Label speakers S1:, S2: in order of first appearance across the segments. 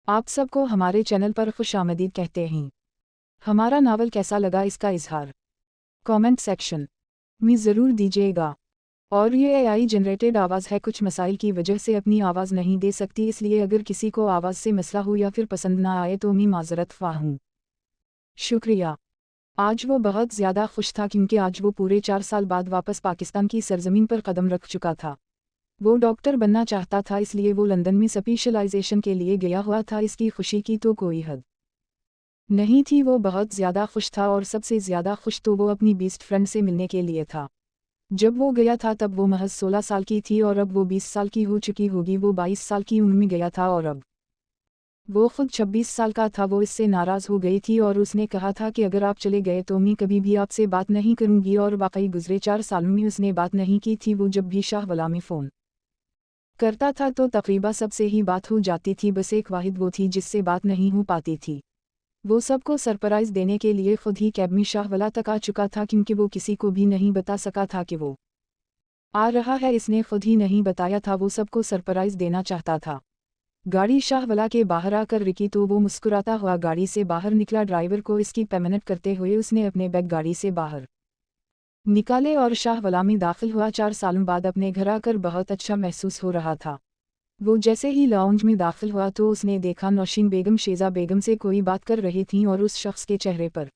S1: आप सबको हमारे चैनल पर खुशामदीद कहते हैं। हमारा नावल कैसा लगा इसका इजहार कमेंट सेक्शन में ज़रूर दीजिएगा। और ये एआई जनरेटेड आवाज़ है, कुछ मसाइल की वजह से अपनी आवाज़ नहीं दे सकती, इसलिए अगर किसी को आवाज़ से मसला हो या फिर पसंद ना आए तो मैं माज़रत ख्वाह हूँ। शुक्रिया। आज वो बहुत ज़्यादा खुश था क्योंकि आज वो पूरे 4 साल बाद वापस पाकिस्तान की सरजमीन पर कदम रख चुका था। वो डॉक्टर बनना चाहता था, इसलिए वो लंदन में स्पेशलाइजेशन के लिए गया हुआ था। इसकी खुशी की तो कोई हद नहीं थी। वो बहुत ज़्यादा खुश था और सबसे ज़्यादा खुश तो वो अपनी बेस्ट फ्रेंड से मिलने के लिए था। जब वो गया था तब वो महज 16 साल की थी और अब वो 20 साल की हो चुकी होगी। वो 22 साल की उम्र में गया था और अब वो खुद 26 साल का था। वो इससे नाराज़ हो गई थी और उसने कहा था कि अगर आप चले गए तो मैं कभी भी आपसे बात नहीं करूंगी। और वाकई गुजरे 4 सालों में उसने बात नहीं की थी। वो जब भी शाहवाला में फ़ोन करता था तो तकरीबा सबसे ही बात हो जाती थी, बस एक वाहिद वो थी जिससे बात नहीं हो पाती थी। वो सबको सरप्राइज़ देने के लिए खुद ही कैब में शाहवाला तक आ चुका था क्योंकि वो किसी को भी नहीं बता सका था कि वो आ रहा है। इसने खुद ही नहीं बताया था, वो सबको सरप्राइज़ देना चाहता था। गाड़ी शाहवाला के बाहर आकर रुकी तो वो मुस्कुराता हुआ गाड़ी से बाहर निकला। ड्राइवर को इसकी पेमेंट करते हुए उसने अपने बैग गाड़ी से बाहर निकाले और शाहवाला में दाखिल हुआ। 4 सालों बाद अपने घर आकर बहुत अच्छा महसूस हो रहा था। वो जैसे ही लाउंज में दाखिल हुआ तो उसने देखा नौशीन बेगम शेजा बेगम से कोई बात कर रही थीं और उस शख्स के चेहरे पर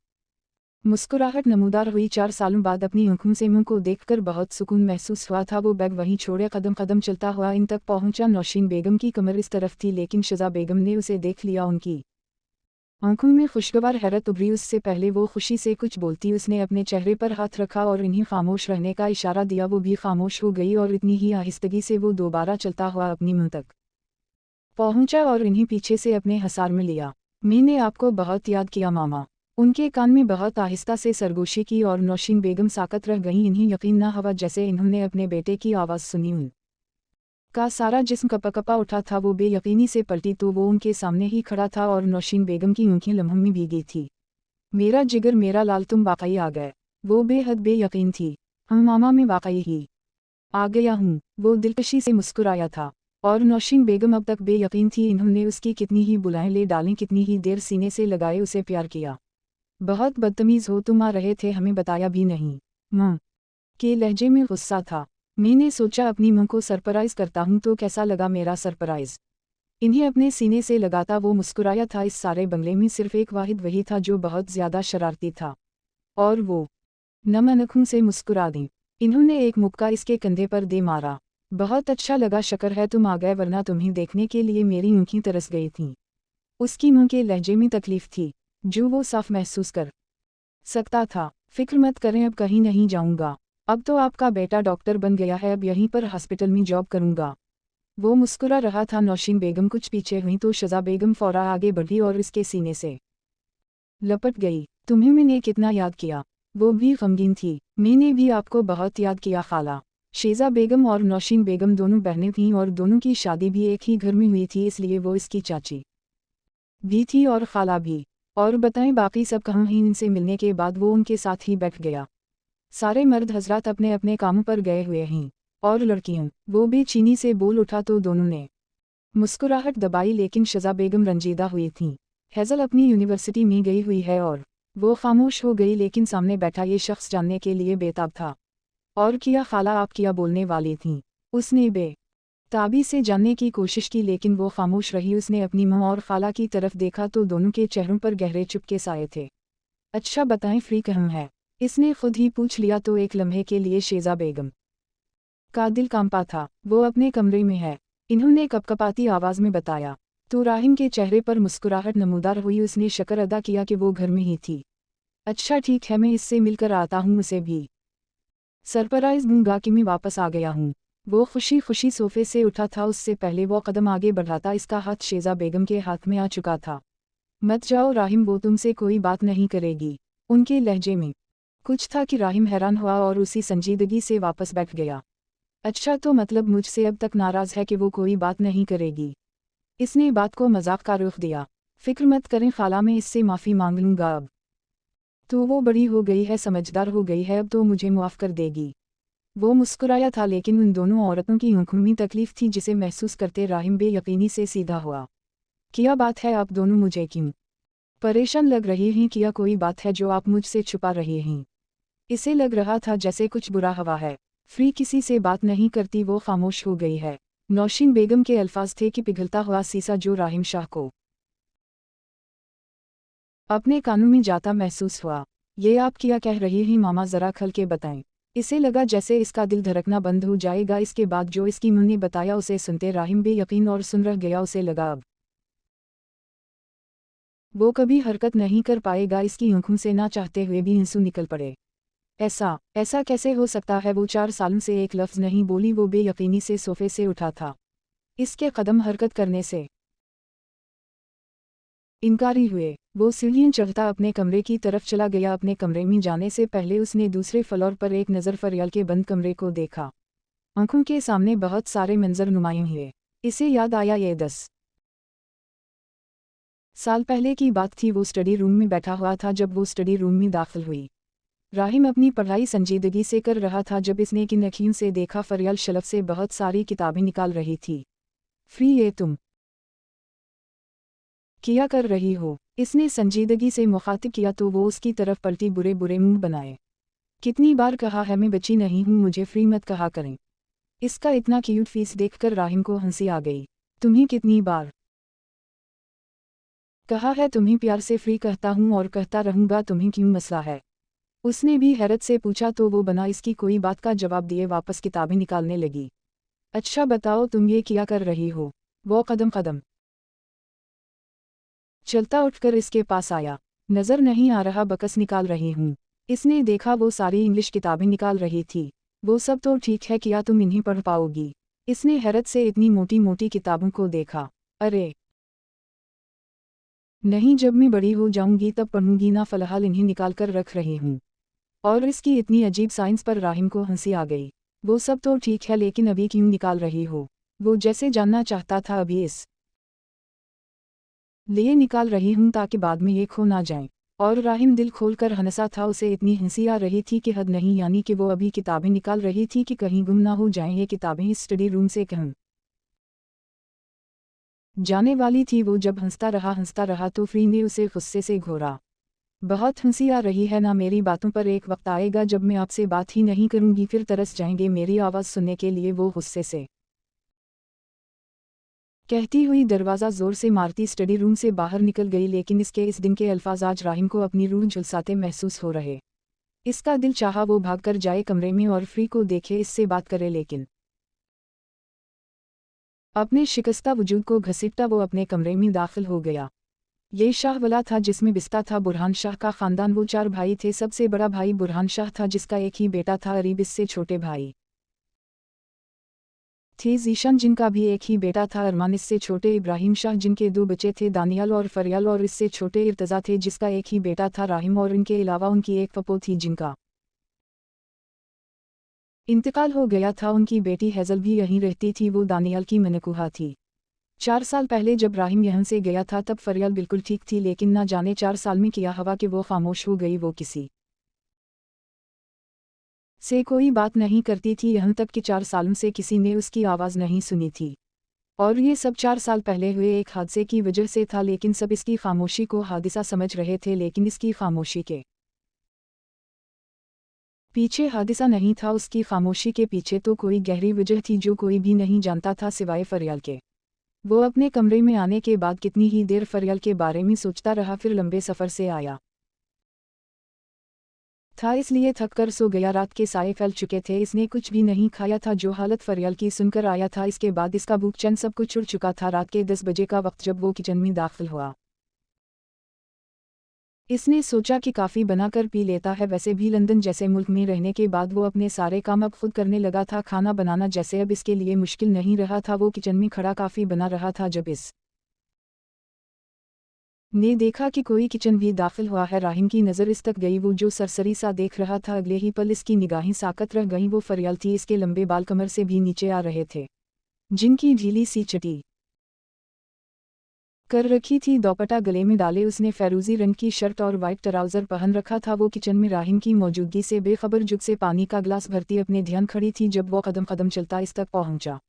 S1: मुस्कुराहट नमूदार हुई। 4 सालों बाद अपनी आंखों से मुंह को देखकर बहुत सुकून महसूस हुआ था। वो बैग वहीं छोड़े कदम कदम चलता हुआ इन तक पहुंचा। नौशीन बेगम की कमर इस तरफ थी लेकिन शेजा बेगम ने उसे देख लिया। उनकी आंखों में खुशगवार हैरत उभरी। उससे पहले वो खुशी से कुछ बोलती, उसने अपने चेहरे पर हाथ रखा और इन्हें खामोश रहने का इशारा दिया। वो भी खामोश हो गई और इतनी ही आहिस्तगी से वो दोबारा चलता हुआ अपनी मुंह तक पहुंचा और इन्हीं पीछे से अपने हसार में लिया। मैंने आपको बहुत याद किया मामा। उनके कान में बहुत आहिस्ता से सरगोशी की और नौशीन बेगम साकत रह गईं। इन्हें यकीन न हुआ जैसे इन्होंने अपने बेटे की आवाज़ सुनी। का सारा जिस्म कपा उठा था। वो बेयकीनी से पलटी तो वो उनके सामने ही खड़ा था और नौशीन बेगम की आंखें लम्हों में भीगी थी। मेरा जिगर मेरा लाल, तुम वाकई आ गए। वो बेहद बेयकीन थी। हम मामा, मैं वाकई ही आ गया हूँ। वो दिलकशी से मुस्कुराया था और नौशीन बेगम अब तक बेयकीन थी। इन्होंने उसकी कितनी ही बुलाएं ले डालें, कितनी ही देर सीने से लगाए उसे प्यार किया। बहुत बदतमीज़ हो तुम, आ रहे थे हमें बताया भी नहीं। मां के लहजे में गुस्सा था। मैंने सोचा अपनी मां को सरप्राइज़ करता हूँ तो कैसा लगा मेरा सरप्राइज़। इन्हें अपने सीने से लगाता वो मुस्कुराया था। इस सारे बंगले में सिर्फ एक वाहिद वही था जो बहुत ज़्यादा शरारती था और वो नम आंखों से मुस्कुरा दी। इन्होंने एक मुक्का इसके कंधे पर दे मारा। बहुत अच्छा लगा, शक्र है तुम आ गए, वरना तुम्हें देखने के लिए मेरी आंखें तरस गई थीं। उसकी मुंह के लहजे में तकलीफ थी जो वो साफ महसूस कर सकता था। फिक्र मत करें, अब कहीं नहीं जाऊंगा। अब तो आपका बेटा डॉक्टर बन गया है, अब यहीं पर हॉस्पिटल में जॉब करूंगा। वो मुस्कुरा रहा था। नौशीन बेगम कुछ पीछे हुई तो शेजा बेगम फौरा आगे बढ़ी और इसके सीने से लपट गई। तुम्हें मैंने कितना याद किया। वो भी गमगीन थी। मैंने भी आपको बहुत याद किया खाला। शेजा बेगम और नौशीन बेगम दोनों बहनें थीं और दोनों की शादी भी एक ही घर में हुई थी, इसलिए वो इसकी चाची भी थी और खाला भी। और बताएं बाकी सब कहाँ हैं। इनसे मिलने के बाद वो उनके साथ ही बैठ गया। सारे मर्द हजरात अपने अपने कामों पर गए हुए हैं और लड़कियों, वो भी चीनी से बोल उठा तो दोनों ने मुस्कुराहट दबाई लेकिन शेजा बेगम रंजीदा हुई थीं। हैज़ल अपनी यूनिवर्सिटी में गई हुई है और वो खामोश हो गई लेकिन सामने बैठा ये शख्स जानने के लिए बेताब था। और किया खाला, आप क्या बोलने वाली थीं? उसने बेताबी से जानने की कोशिश की लेकिन वो खामोश रही। उसने अपनी मां और खाला की तरफ देखा तो दोनों के चेहरों पर गहरे चुपके साए थे। अच्छा बताएं, फ्री कहाँ है? इसने खुद ही पूछ लिया तो एक लम्हे के लिए शेजा बेगम का दिल कांपा था। वो अपने कमरे में है, इन्होंने कपकपाती आवाज़ में बताया। तो राहिम के चेहरे पर मुस्कुराहट नमूदार हुई। उसने शुक्र अदा किया कि वो घर में ही थी। अच्छा ठीक है, मैं इससे मिलकर आता हूँ, उसे भी सरप्राइज़ दूंगा कि मैं वापस आ गया हूँ। वो खुशी खुशी सोफे से उठा था। उससे पहले वो कदम आगे बढ़ाता इसका हाथ शेजा बेगम के हाथ में आ चुका था। मत जाओ राहिम, वो तुमसे कोई बात नहीं करेगी। उनके लहजे में कुछ था कि राहिम हैरान हुआ और उसी संजीदगी से वापस बैठ गया। अच्छा तो मतलब मुझसे अब तक नाराज़ है कि वो कोई बात नहीं करेगी? इसने बात को मजाक का रुख दिया। फिक्र मत करें खाला, मैं इससे माफ़ी मांग लूँगा। अब तो वो बड़ी हो गई है, समझदार हो गई है, अब तो मुझे मुआफ़ कर देगी। वो मुस्कुराया था लेकिन उन दोनों औरतों की आंखों में तकलीफ थी जिसे महसूस करते राहिम बेयकीनी से सीधा हुआ। क्या बात है, आप दोनों मुझे क्यों परेशान लग रही हैं? क्या कोई बात है जो आप मुझसे छुपा रही हैं? इसे लग रहा था जैसे कुछ बुरा हवा है। फ्री किसी से बात नहीं करती, वो खामोश हो गई है। नौशीन बेगम के अल्फाज थे कि पिघलता हुआ सीसा जो राहिम शाह को अपने कानों में जाता महसूस हुआ। ये आप क्या कह रही हैं मामा, ज़रा खल के बताएं। इसे लगा जैसे इसका दिल धड़कना बंद हो जाएगा। इसके बाद जो इसकी मुंह ने बताया उसे सुनते राहिम बेयकीन और सुन रह गया। उसे लगा अब वो कभी हरकत नहीं कर पाएगा। इसकी आंखों से ना चाहते हुए भी आंसू निकल पड़े। ऐसा ऐसा कैसे हो सकता है? वो 4 सालों से एक लफ्ज़ नहीं बोली। वो बेयकीनी से सोफे से उठा था। इसके कदम हरकत करने से इनकारी हुए। वो सीढ़ियाँ चढ़ता अपने कमरे की तरफ चला गया। अपने कमरे में जाने से पहले उसने दूसरे फ्लोर पर एक नज़र फरियाल के बंद कमरे को देखा। आंखों के सामने बहुत सारे मंजर नुमायां हुए। इसे याद आया ये 10 साल पहले की बात थी। वो स्टडी रूम में बैठा हुआ था जब वो स्टडी रूम में दाखिल हुई। राहिम अपनी पढ़ाई संजीदगी से कर रहा था जब इसने की नखियों से देखा फरियाल शेल्फ से बहुत सारी किताबें निकाल रही थी। फ्री, ये तुम क्या कर रही हो? इसने संजीदगी से मुखातिब किया तो वो उसकी तरफ पलटी, बुरे बुरे मुंह बनाए। कितनी बार कहा है मैं बच्ची नहीं हूँ, मुझे फ्री मत कहा करें। इसका इतना क्यूट फेस देखकर राहिम को हंसी आ गई। तुम्हें कितनी बार कहा है तुम्हें प्यार से फ्री कहता हूँ और कहता रहूँगा, तुम्हें क्यों मसला है? उसने भी हैरत से पूछा तो वो बना इसकी कोई बात का जवाब दिए वापस किताबें निकालने लगी। अच्छा बताओ तुम ये क्या कर रही हो? वो कदम कदम चलता उठकर इसके पास आया। नज़र नहीं आ रहा? बकस निकाल रही हूँ। इसने देखा वो सारी इंग्लिश किताबें निकाल रही थी। वो सब तो ठीक है, क्या तुम इन्हीं पढ़ पाओगी? इसने हैरत से इतनी मोटी मोटी किताबों को देखा। अरे नहीं, जब मैं बड़ी हो जाऊंगी तब पढ़ूंगी ना, फ़िलहाल इन्हें निकाल कर रख रही हूँ। और इसकी इतनी अजीब साइंस पर राहिम को हंसी आ गई। वो सब तो ठीक है, लेकिन अभी क्यों निकाल रही हो? वो जैसे जानना चाहता था। अभी इस लिए निकाल रही हूँ ताकि बाद में ये खो ना जाए। और राहिम दिल खोलकर हंसा था। उसे इतनी हंसी आ रही थी कि हद नहीं, यानी कि वो अभी किताबें निकाल रही थी कि कहीं गुम ना हो जाएं ये किताबें इस स्टडी रूम से कहीं जाने वाली थी। वो जब हंसता रहा तो फ्री ने उसे गुस्से से घोरा। बहुत हंसी आ रही है ना मेरी बातों पर? एक वक्त आएगा जब मैं आपसे बात ही नहीं करूंगी, फिर तरस जाएंगे मेरी आवाज़ सुनने के लिए। वो गुस्से से कहती हुई दरवाज़ा ज़ोर से मारती स्टडी रूम से बाहर निकल गई। लेकिन इसके इस दिन के अल्फाज आज राहिम को अपनी रूह झुलसाते महसूस हो रहे। इसका दिल चाहा वो भागकर जाए कमरे में और फ्री को देखे, इससे बात करे, लेकिन अपने शिकस्ता वजूद को घसीटता वो अपने कमरे में दाखिल हो गया। ये शाह वाला था जिसमें बिस्ता था बुरहान शाह का ख़ानदान। वो 4 भाई थे। सबसे बड़ा भाई बुरहान शाह था जिसका एक ही बेटा था अरीब। इससे छोटे भाई थे जीशान जिनका भी एक ही बेटा था अरमान। इससे छोटे इब्राहिम शाह जिनके 2 बच्चे थे, दानियाल और फरियाल। और इससे छोटे इर्तज़ा थे जिसका एक ही बेटा था राहिम। और इनके अलावा उनकी एक पप्पो थी जिनका इंतकाल हो गया था। उनकी बेटी हैज़ल भी यहीं रहती थी। वो दानियाल की मनकुहा थी। 4 साल पहले जब राहिम यहाँ से गया था तब फरियाल बिल्कुल ठीक थी, लेकिन ना जाने 4 साल में क्या हवा कि वो खामोश हो गई। वो किसी से कोई बात नहीं करती थी, यहाँ तक कि 4 सालों से किसी ने उसकी आवाज़ नहीं सुनी थी। और ये सब 4 साल पहले हुए एक हादसे की वजह से था। लेकिन सब इसकी खामोशी को हादिसा समझ रहे थे, लेकिन इसकी खामोशी के पीछे हादिसा नहीं था। उसकी खामोशी के पीछे तो कोई गहरी वजह थी जो कोई भी नहीं जानता था सिवाय फरियाल के। वो अपने कमरे में आने के बाद कितनी ही देर फरियाल के बारे में सोचता रहा, फिर लंबे सफ़र से आया था इसलिए थक कर सो गया। रात के साए फैल चुके थे। इसने कुछ भी नहीं खाया था। जो हालत फरियाल की सुनकर आया था, इसके बाद इसका भूख चैन सब कुछ उड़ चुका था। रात के 10 बजे का वक्त जब वो किचन में दाखिल हुआ, इसने सोचा कि काफ़ी बनाकर पी लेता है। वैसे भी लंदन जैसे मुल्क में रहने के बाद वो अपने सारे काम अब खुद करने लगा था। खाना बनाना जैसे अब इसके लिए मुश्किल नहीं रहा था। वो किचन में खड़ा काफ़ी बना रहा था जब इस ने देखा कि कोई किचन भी दाखिल हुआ है। राहिम की नज़र इस तक गई। वो जो सरसरी सा देख रहा था, अगले ही पल इसकी निगाहें साकत रह गईं। वो फरियाल थी। इसके लंबे बाल कमर से भी नीचे आ रहे थे, जिनकी ढीली सी चटी कर रखी थी। दोपट्टा गले में डाले उसने फैरूजी रंग की शर्ट और वाइट ट्राउज़र पहन रखा था। वो किचन में राहिम की मौजूदगी से बेखबर जुग से पानी का गिलास भरती अपने ध्यान खड़ी थी जब वो कदम कदम चलता इस तक पहुंचा।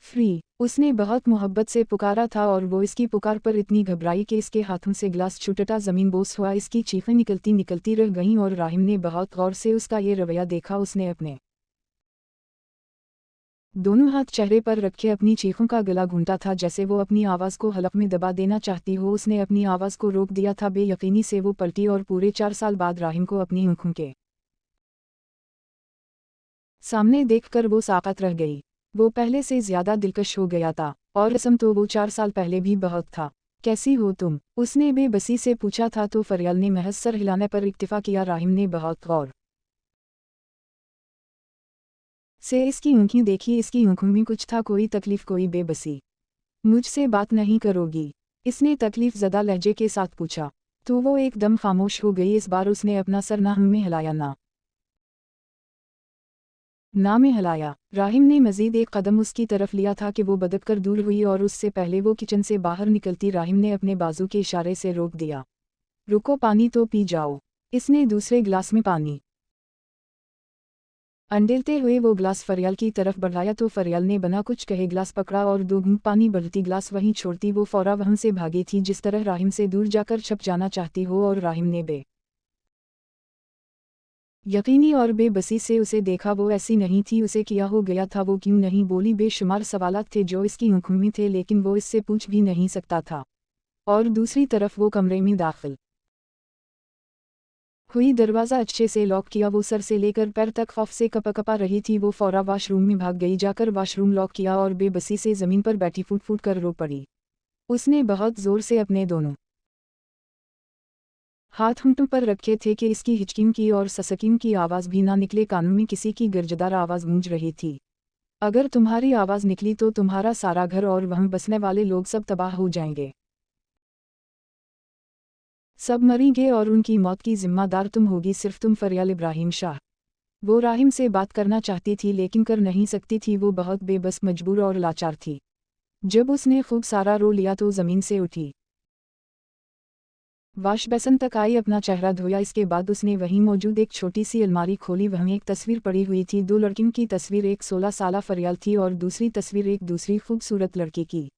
S1: फ्री। उसने बहुत मोहब्बत से पुकारा था और वो इसकी पुकार पर इतनी घबराई कि इसके हाथों से गिलास छूटता ज़मीन बोस हुआ। इसकी चीखें निकलती निकलती रह गईं और राहिम ने बहुत गौर से उसका ये रवैया देखा। उसने अपने दोनों हाथ चेहरे पर रखे अपनी चीखों का गला घूंटा था, जैसे वो अपनी आवाज़ को हलक में दबा देना चाहती हो। उसने अपनी आवाज़ को रोक दिया था। बेयकीनी से वो पलटी और पूरे 4 साल बाद राहिम को अपनी आंखों के सामने देखकर वो साकत रह गई। वो पहले से ज्यादा दिलकश हो गया था, और रस्म तो वो 4 साल पहले भी बहुत था। कैसी हो तुम? उसने बेबसी से पूछा था तो फरियाल ने महज सर हिलाने पर इक्तिफा किया। राहिम ने बहुत गौर से इसकी आंखें देखी। इसकी आंखों में कुछ था, कोई तकलीफ, कोई बेबसी। मुझसे बात नहीं करोगी? इसने तकलीफ ज़दा लहजे के साथ पूछा। तो वो एकदम खामोश हो गई। इस बार उसने अपना सर ना में हिलाया ना में हिलाया। राहिम ने मजीद एक कदम उसकी तरफ लिया था कि वो बदक कर दूर हुई और उससे पहले वो किचन से बाहर निकलती राहिम ने अपने बाजू के इशारे से रोक दिया। रुको, पानी तो पी जाओ। इसने दूसरे गिलास में पानी अंडेलते हुए वो गिलास फरियाल की तरफ बढ़ाया तो फरियाल ने बिना कुछ कहे गिलास पकड़ा और 2 घूंट पानी बढ़ती गिलास वहीं छोड़ती वो फौरा वहां से भागी थी, जिस तरह राहिम से दूर जाकर छप जाना चाहती हो। और राहिम ने यकीनी और बेबसी से उसे देखा। वो ऐसी नहीं थी, उसे किया हो गया था। वो क्यों नहीं बोली? बेशुमार सवालात थे जो इसकी आंखों में थे, लेकिन वो इससे पूछ भी नहीं सकता था। और दूसरी तरफ वो कमरे में दाखिल हुई, दरवाज़ा अच्छे से लॉक किया। वो सर से लेकर पैर तक खौफ से कपा रही थी। वो फौरा वाशरूम में भाग गई। जाकर वाशरूम लॉक किया और बेबसी से ज़मीन पर बैठी फूट फूट कर रो पड़ी। उसने बहुत ज़ोर से अपने दोनों हाथ होंठों पर रखे थे कि इसकी हिचकियों की और ससकियों की आवाज़ भी ना निकले। कानों में किसी की गिरजदार आवाज़ गूंज रही थी। अगर तुम्हारी आवाज़ निकली तो तुम्हारा सारा घर और वहाँ बसने वाले लोग सब तबाह हो जाएंगे। सब मरेंगे और उनकी मौत की जिम्मेदार तुम होगी, सिर्फ तुम। फरियाल इब्राहिम शाह। वो राहिम से बात करना चाहती थी लेकिन कर नहीं सकती थी। वो बहुत बेबस, मजबूर और लाचार थी। जब उसने खूब सारा रो लिया तो ज़मीन से उठी, वाश बेसन तक आई, अपना चेहरा धोया। इसके बाद उसने वहीं मौजूद एक छोटी सी अलमारी खोली। वहीं एक तस्वीर पड़ी हुई थी, 2 लड़कियों की तस्वीर। एक 16 साला फरियाल थी और दूसरी तस्वीर एक दूसरी खूबसूरत लड़की की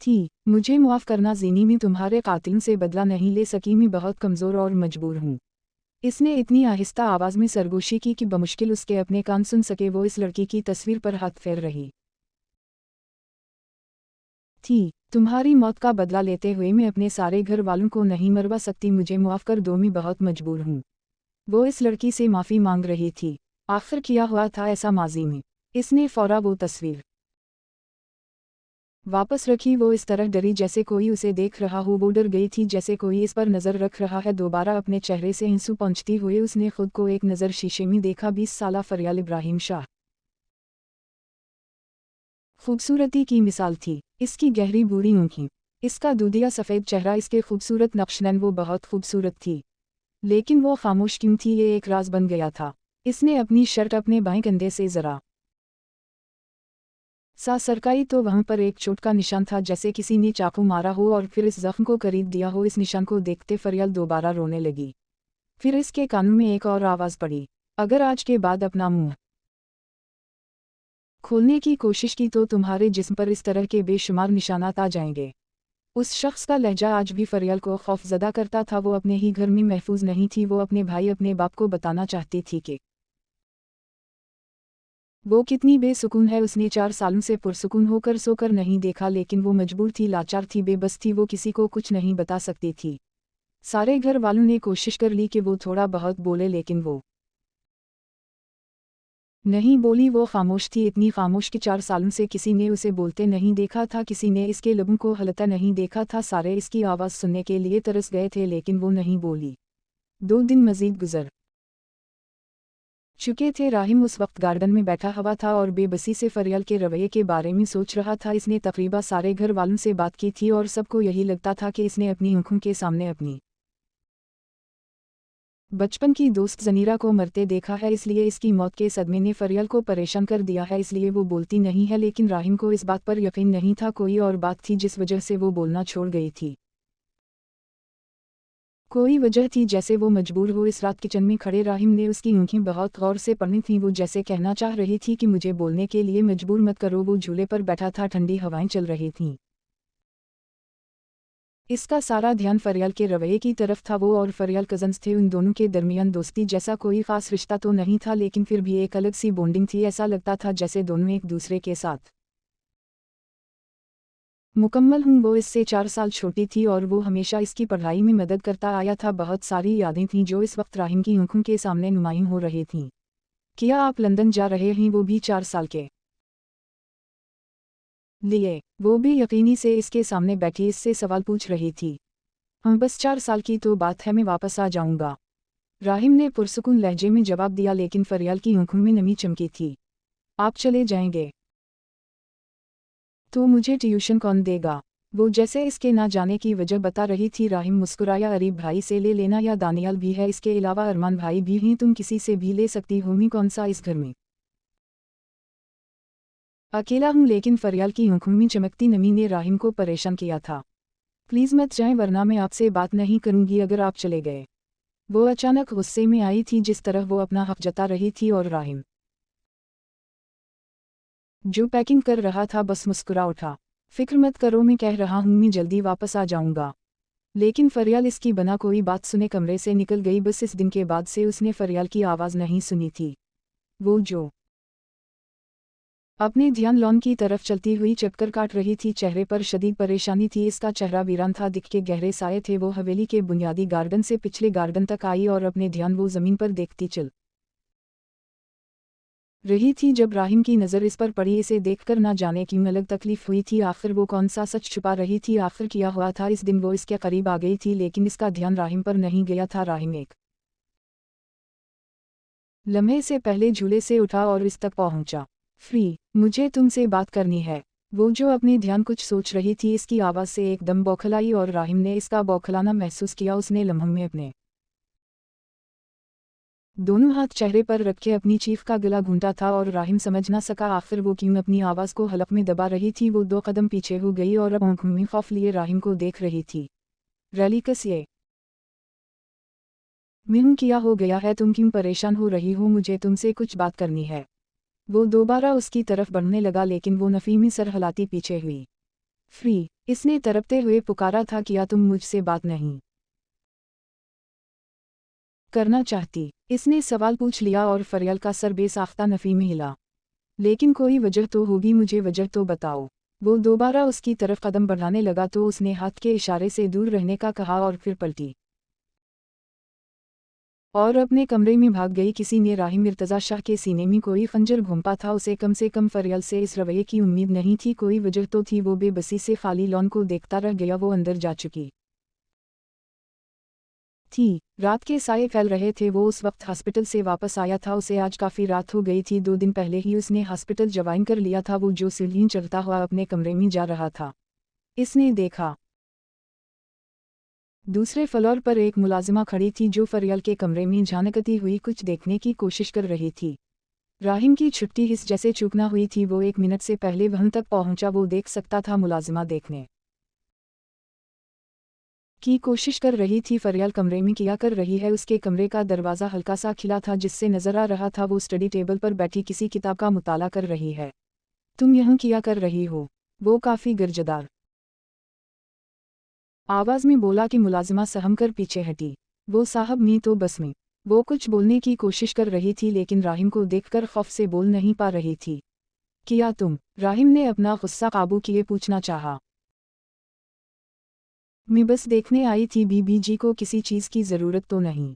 S1: थी। मुझे मुआफ़ करना ज़ीनी, मैं तुम्हारे कातिलों से बदला नहीं ले सकी। मैं बहुत कमज़ोर और मजबूर हूँ। इसने इतनी आहिस्ता आवाज़ में सरगोशी की कि बमुश्किल उसके अपने कान सुन सके। वो इस लड़की की तस्वीर पर हाथ फेर रही थी। तुम्हारी मौत का बदला लेते हुए मैं अपने सारे घर वालों को नहीं मरवा सकती। मुझे मुआफ़ कर दो, मैं बहुत मजबूर हूँ। वो इस लड़की से माफ़ी मांग रही थी। आखिर किया हुआ था ऐसा माजी में। इसने फौरा वो तस्वीर वापस रखी। वो इस तरह डरी जैसे कोई उसे देख रहा हो। वो डर गई थी जैसे कोई इस पर नज़र रख रहा है। दोबारा अपने चेहरे से आंसू पहुँचती हुए उसने खुद को एक नज़र शीशे में देखा। 20 साला फरियाल इब्राहिम शाह खूबसूरती की मिसाल थी। इसकी गहरी बूढ़ी आँखें, इसका दूधिया सफ़ेद चेहरा, इसके खूबसूरत नक्शनैन। वो बहुत खूबसूरत थी, लेकिन वो खामोश क्यों थी? ये एक राज बन गया था। इसने अपनी शर्ट अपने बाएं कंधे से ज़रा सा सरकाई तो वहाँ पर एक चोट का निशान था, जैसे किसी ने चाकू मारा हो और फिर इस जख्म को करीद दिया हो। इस निशान को देखते फरियाल दोबारा रोने लगी। फिर इसके कानों में एक और आवाज़ पड़ी, अगर आज के बाद अपना मुंह खोलने की कोशिश की तो तुम्हारे जिस्म पर इस तरह के बेशुमार निशानात आ जाएंगे। उस शख्स का लहजा आज भी फरियाल को खौफजदा करता था। वो अपने ही घर में महफूज नहीं थी। वो अपने भाई, अपने बाप को बताना चाहती थी कि वो कितनी बेसुकून है। उसने 4 सालों से पुरसुकून होकर सोकर नहीं देखा, लेकिन वो मजबूर थी, लाचार थी, बेबस थी। वो किसी को कुछ नहीं बता सकती थी। सारे घर वालों ने कोशिश कर ली कि वो थोड़ा बहुत बोले, लेकिन वो नहीं बोली। वो खामोश थी, इतनी खामोश कि 4 सालों से किसी ने उसे बोलते नहीं देखा था। किसी ने इसके लबों को हलता नहीं देखा था। सारे इसकी आवाज़ सुनने के लिए तरस गए थे, लेकिन वो नहीं बोली। 2 दिन मजीद गुजर चुके थे। राहिम उस वक्त गार्डन में बैठा हुआ था और बेबसी से फरियाल के रवैये के बारे में सोच रहा था। इसने तकरीबा सारे घर वालों से बात की थी और सबको यही लगता था कि इसने अपनी आंखों के सामने अपनी बचपन की दोस्त जनीरा को मरते देखा है। इसलिए इसकी मौत के सदमे ने फरियाल को परेशान कर दिया है। इसलिए वो बोलती नहीं है, लेकिन राहिम को इस बात पर यकीन नहीं था। कोई और बात थी जिस वजह से वो बोलना छोड़ गई थी। कोई वजह थी जैसे वो मजबूर हो इस रात किचन में खड़े। राहिम ने उसकी आंखें बहुत गौर से पढ़ी थीं। वो जैसे कहना चाह रही थी कि मुझे बोलने के लिए मजबूर मत करो। वो झूले पर बैठा था, ठंडी हवाएं चल रही थीं। इसका सारा ध्यान फरियाल के रवैये की तरफ था। वो और फरियाल कजन्स थे, उन दोनों के दरमियान दोस्ती जैसा कोई खास रिश्ता तो नहीं था, लेकिन फिर भी एक अलग सी बॉन्डिंग थी। ऐसा लगता था जैसे दोनों एक दूसरे के साथ मुकम्मल हूँ। वो इससे 4 साल छोटी थी और वो हमेशा इसकी पढ़ाई में मदद करता आया था। बहुत सारी यादें थीं जो इस वक्त राहिम की आंखों के सामने नुमायां हो रही थीं। क्या आप लंदन जा रहे हैं? वो भी 4 साल के लिए वो भी यकीनी से इसके सामने बैठी इससे सवाल पूछ रही थी। हाँ, बस 4 साल की तो बात है, मैं वापस आ जाऊंगा, राहिम ने पुरसुकून लहजे में जवाब दिया, लेकिन फरियाल की आंखों में नमी चमकी थी। आप चले जाएंगे तो मुझे ट्यूशन कौन देगा? वो जैसे इसके ना जाने की वजह बता रही थी। राहिम मुस्कुराया, अरीब भाई से ले लेना या दानियाल भी है, इसके अलावा अरमान भाई भी हैं, तुम किसी से भी ले सकती हो। मैं कौन सा इस घर में अकेला हूँ? लेकिन फरियाल की आंखों में चमकती नमी ने राहिम को परेशान किया था। प्लीज़ मत जाएं, वरना मैं आपसे बात नहीं करूंगी अगर आप चले गए। वो अचानक गुस्से में आई थी जिस तरह वो अपना हक जता रही थी, और राहिम जो पैकिंग कर रहा था बस मुस्कुरा उठा। फिक्र मत करो, मैं कह रहा हूँ मैं जल्दी वापस आ जाऊंगा। लेकिन फरियाल इसकी बना कोई बात सुने कमरे से निकल गई। बस इस दिन के बाद से उसने फरियाल की आवाज़ नहीं सुनी थी। वो जो अपने ध्यान लॉन की तरफ चलती हुई चक्कर काट रही थी, चेहरे पर शदीद परेशानी थी। इसका चेहरा वीरान था, दिख के गहरे साए थे। वो हवेली के बुनियादी गार्डन से पिछले गार्डन तक आई और अपने ध्यान वो ज़मीन पर देखती चल रही थी। जब राहिम की नज़र इस पर पड़ी, इसे देखकर ना जाने क्यों अलग तकलीफ हुई थी। आखिर वो कौन सा सच छुपा रही थी? आखिर किया हुआ था? इस दिन वो इसके करीब आ गई थी, लेकिन इसका ध्यान राहिम पर नहीं गया था। राहिम एक लम्हे से पहले झूले से उठा और इस तक पहुंचा। फ्री, मुझे तुमसे बात करनी है। वो जो अपने ध्यान कुछ सोच रही थी, इसकी आवाज़ से एकदम बौखलाई और राहिम ने इसका बौखलाना महसूस किया। उसने लम्हों में अपने दोनों हाथ चेहरे पर रखे अपनी चीख का गला घूंटा था और राहिम समझ ना सका आखिर वो क्यों अपनी आवाज़ को हलक में दबा रही थी। वो 2 कदम पीछे हो गई और अब आंखों में खौफ लिए राहिम को देख रही थी। रेलिकस, ये मैं क्या हो गया है? तुम क्यों परेशान हो रही हो? मुझे तुमसे कुछ बात करनी है। वो दोबारा उसकी तरफ बढ़ने लगा, लेकिन वो नफीमी सर हिलाती पीछे हुई। फ्री, इसने तड़पते हुए पुकारा था, क्या तुम मुझसे बात नहीं करना चाहती? इसने सवाल पूछ लिया और फरियाल का सर बेसाख्ता नफी में हिला। लेकिन कोई वजह तो होगी, मुझे वजह तो बताओ। वो दोबारा उसकी तरफ कदम बढ़ाने लगा तो उसने हाथ के इशारे से दूर रहने का कहा और फिर पलटी और अपने कमरे में भाग गई। किसी ने राहिम मिर्तज़ा शाह के सीने में कोई खंजर घोंपा था। उसे कम से कम फरियाल से इस रवैये की उम्मीद नहीं थी। कोई वजह तो थी। वो बेबसी से खाली लॉन को देखता रह गया। वो अंदर जा चुकी थी। रात के साए फैल रहे थे। वो उस वक्त हॉस्पिटल से वापस आया था। उसे आज काफ़ी रात हो गई थी। 2 दिन पहले ही उसने हॉस्पिटल ज्वाइन कर लिया था। वो जो सीढ़ियाँ चढ़ता हुआ अपने कमरे में जा रहा था, इसने देखा दूसरे फ्लोर पर एक मुलाजिमा खड़ी थी जो फरियाल के कमरे में झांकती हुई कुछ देखने की कोशिश कर रही थी। राहिम की छुट्टी हिस जैसे चूकना हुई थी। वो 1 मिनट से पहले वहां तक पहुंचा। वो देख सकता था मुलाजिमा देखने की कोशिश कर रही थी। फरियाल कमरे में क्या कर रही है? उसके कमरे का दरवाज़ा हल्का सा खिला था, जिससे नजर आ रहा था वो स्टडी टेबल पर बैठी किसी किताब का मुताला कर रही है। तुम यहाँ क्या कर रही हो? वो काफ़ी गर्जदार आवाज़ में बोला कि मुलाजिमा सहम कर पीछे हटी। वो साहब, मैं तो बस में। वो कुछ बोलने की कोशिश कर रही थी, लेकिन राहिम को देखकर खौफ से बोल नहीं पा रही थी। क्या तुम? राहिम ने अपना गुस्सा काबू किए पूछना चाहा। मैं बस देखने आई थी, बीबी जी को किसी चीज़ की ज़रूरत तो नहीं?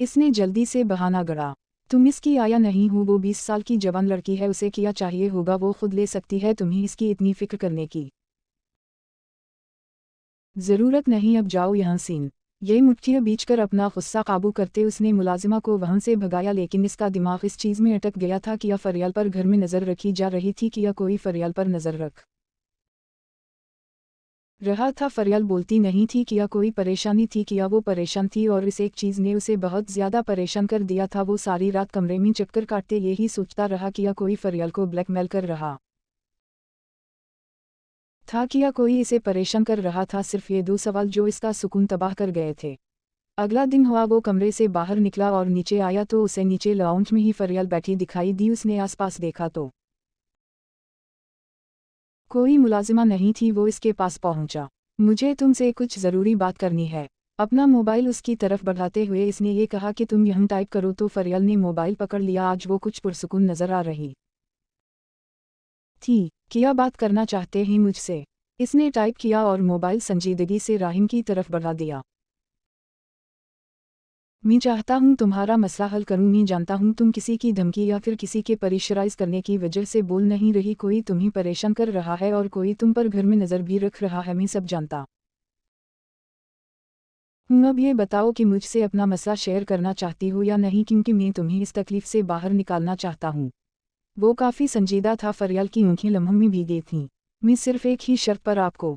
S1: इसने जल्दी से बहाना गढ़ा। तुम इसकी आया नहीं हो? वो 20 साल की जवान लड़की है, उसे क्या चाहिए होगा वो खुद ले सकती है। तुम्हें इसकी इतनी फिक्र करने की ज़रूरत नहीं, अब जाओ यहाँ सीन। ये मुट्ठियाँ बीचकर अपना गुस्सा काबू करते उसने मुलाजिमा को वहाँ से भगाया, लेकिन इसका दिमाग इस चीज़ में अटक गया था कि या फरियाल पर घर में नज़र रखी जा रही थी कि या कोई फरियाल पर नज़र रख रहा था। फरियाल बोलती नहीं थी कि या कोई परेशानी थी कि या वो परेशान थी, और इस एक चीज़ ने उसे बहुत ज़्यादा परेशान कर दिया था। वो सारी रात कमरे में चक्कर काटते यही सोचता रहा कि या कोई फरियाल को ब्लैकमेल कर रहा था कि या कोई इसे परेशान कर रहा था। सिर्फ ये 2 सवाल जो इसका सुकून तबाह कर गए थे। अगला दिन हुआ, वो कमरे से बाहर निकला और नीचे आया तो उसे नीचे लाउंज में ही फरियल बैठी दिखाई दी। उसने आसपास देखा तो कोई मुलाजिमा नहीं थी। वो इसके पास पहुंचा। मुझे तुमसे कुछ ज़रूरी बात करनी है। अपना मोबाइल उसकी तरफ बढ़ाते हुए इसने ये कहा कि तुम यहाँ टाइप करो। तो फरियल ने मोबाइल पकड़ लिया। आज वो कुछ पुरसुकून नजर आ रही थी। क्या बात करना चाहते हैं मुझसे? इसने टाइप किया और मोबाइल संजीदगी से राहिम की तरफ बढ़ा दिया। मैं चाहता हूँ तुम्हारा मसला हल करूँ। मैं जानता हूँ तुम किसी की धमकी या फिर किसी के प्रेशराइज करने की वजह से बोल नहीं रही। कोई तुम्हें परेशान कर रहा है और कोई तुम पर घर में नज़र भी रख रहा है। मैं सब जानता हूँ। अब ये बताओ कि मुझसे अपना मसला शेयर करना चाहती हो या नहीं, क्योंकि मैं तुम्हें इस तकलीफ से बाहर निकालना चाहता हूँ। वो काफ़ी संजीदा था। फरियाल की आंखें लम्हों में भीगी थीं। मैं सिर्फ एक ही शर्त पर आपको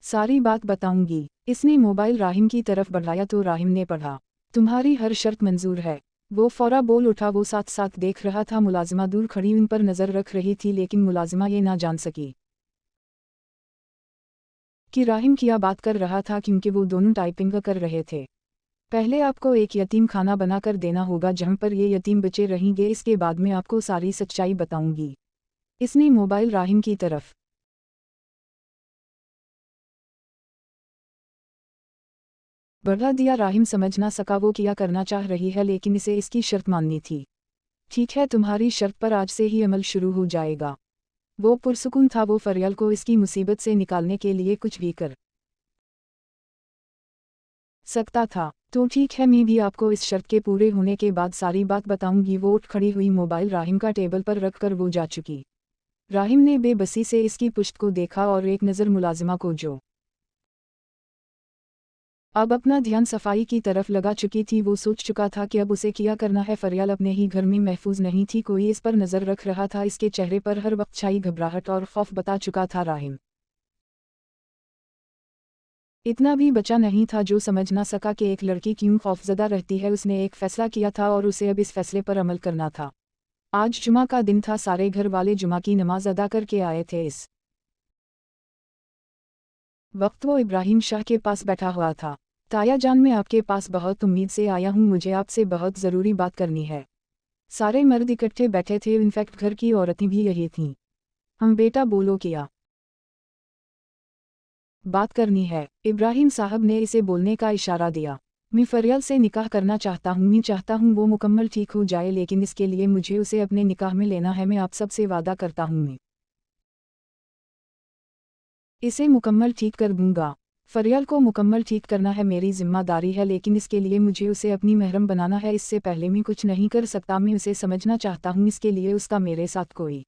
S1: सारी बात बताऊंगी। इसने मोबाइल राहिम की तरफ बढ़ाया तो राहिम ने पढ़ा, तुम्हारी हर शर्त मंजूर है। वो फौरा बोल उठा। वो साथ साथ देख रहा था। मुलाजिमा दूर खड़ी उन पर नज़र रख रही थी, लेकिन मुलाजिमा ये ना जान सकी कि राहिम क्या बात कर रहा था, क्योंकि वो दोनों टाइपिंग कर रहे थे। पहले आपको एक यतीम खाना बनाकर देना होगा जहाँ पर ये यतीम बच्चे रहेंगे। इसके बाद में आपको सारी सच्चाई बताऊंगी। इसने मोबाइल राहिम की तरफ बढ़ा दिया। राहिम समझ ना सका वो क्या करना चाह रही है, लेकिन इसे इसकी शर्त माननी थी। ठीक है, तुम्हारी शर्त पर आज से ही अमल शुरू हो जाएगा। वो पुरसुकून था। वो फरियाल को इसकी मुसीबत से निकालने के लिए कुछ भी कर सकता था। तो ठीक है, मैं भी आपको इस शर्त के पूरे होने के बाद सारी बात बताऊंगी। वो उठ खड़ी हुई। मोबाइल राहिम का टेबल पर रख कर वो जा चुकी। राहिम ने बेबसी से इसकी पुश्त को देखा और एक नज़र मुलाजिमा को, जो अब अपना ध्यान सफाई की तरफ लगा चुकी थी। वो सोच चुका था कि अब उसे क्या करना है। फरियाल अपने ही घर में महफूज नहीं थी। कोई इस पर नज़र रख रहा था। इसके चेहरे पर हर वक्त छाई घबराहट और खौफ बता चुका था। राहिम इतना भी बचा नहीं था जो समझ ना सका कि एक लड़की क्यों खौफजदा रहती है। उसने एक फ़ैसला किया था और उसे अब इस फैसले पर अमल करना था। आज जुमा का दिन था। सारे घर वाले जुमा की नमाज अदा करके आए थे। इस वक्त वो इब्राहिम शाह के पास बैठा हुआ था। ताया जान, मैं आपके पास बहुत उम्मीद से आया हूँ। मुझे आपसे बहुत ज़रूरी बात करनी है। सारे मर्द इकट्ठे बैठे थे। इनफैक्ट घर की औरतें भी यही थीं। हम बेटा बोलो, क्या बात करनी है? इब्राहिम साहब ने इसे बोलने का इशारा दिया। मैं फरियाल से निकाह करना चाहता हूँ। मैं चाहता हूँ वो मुकम्मल ठीक हो जाए, लेकिन इसके लिए मुझे उसे अपने निकाह में लेना है। मैं आप सबसे वादा करता हूँ मैं इसे मुकम्मल ठीक कर दूंगा। फरियाल को मुकम्मल ठीक करना है मेरी जिम्मेदारी है, लेकिन इसके लिए मुझे उसे अपनी महरम बनाना है। इससे पहले मैं कुछ नहीं कर सकता। मैं उसे समझना चाहता हूँ। इसके लिए उसका मेरे साथ कोई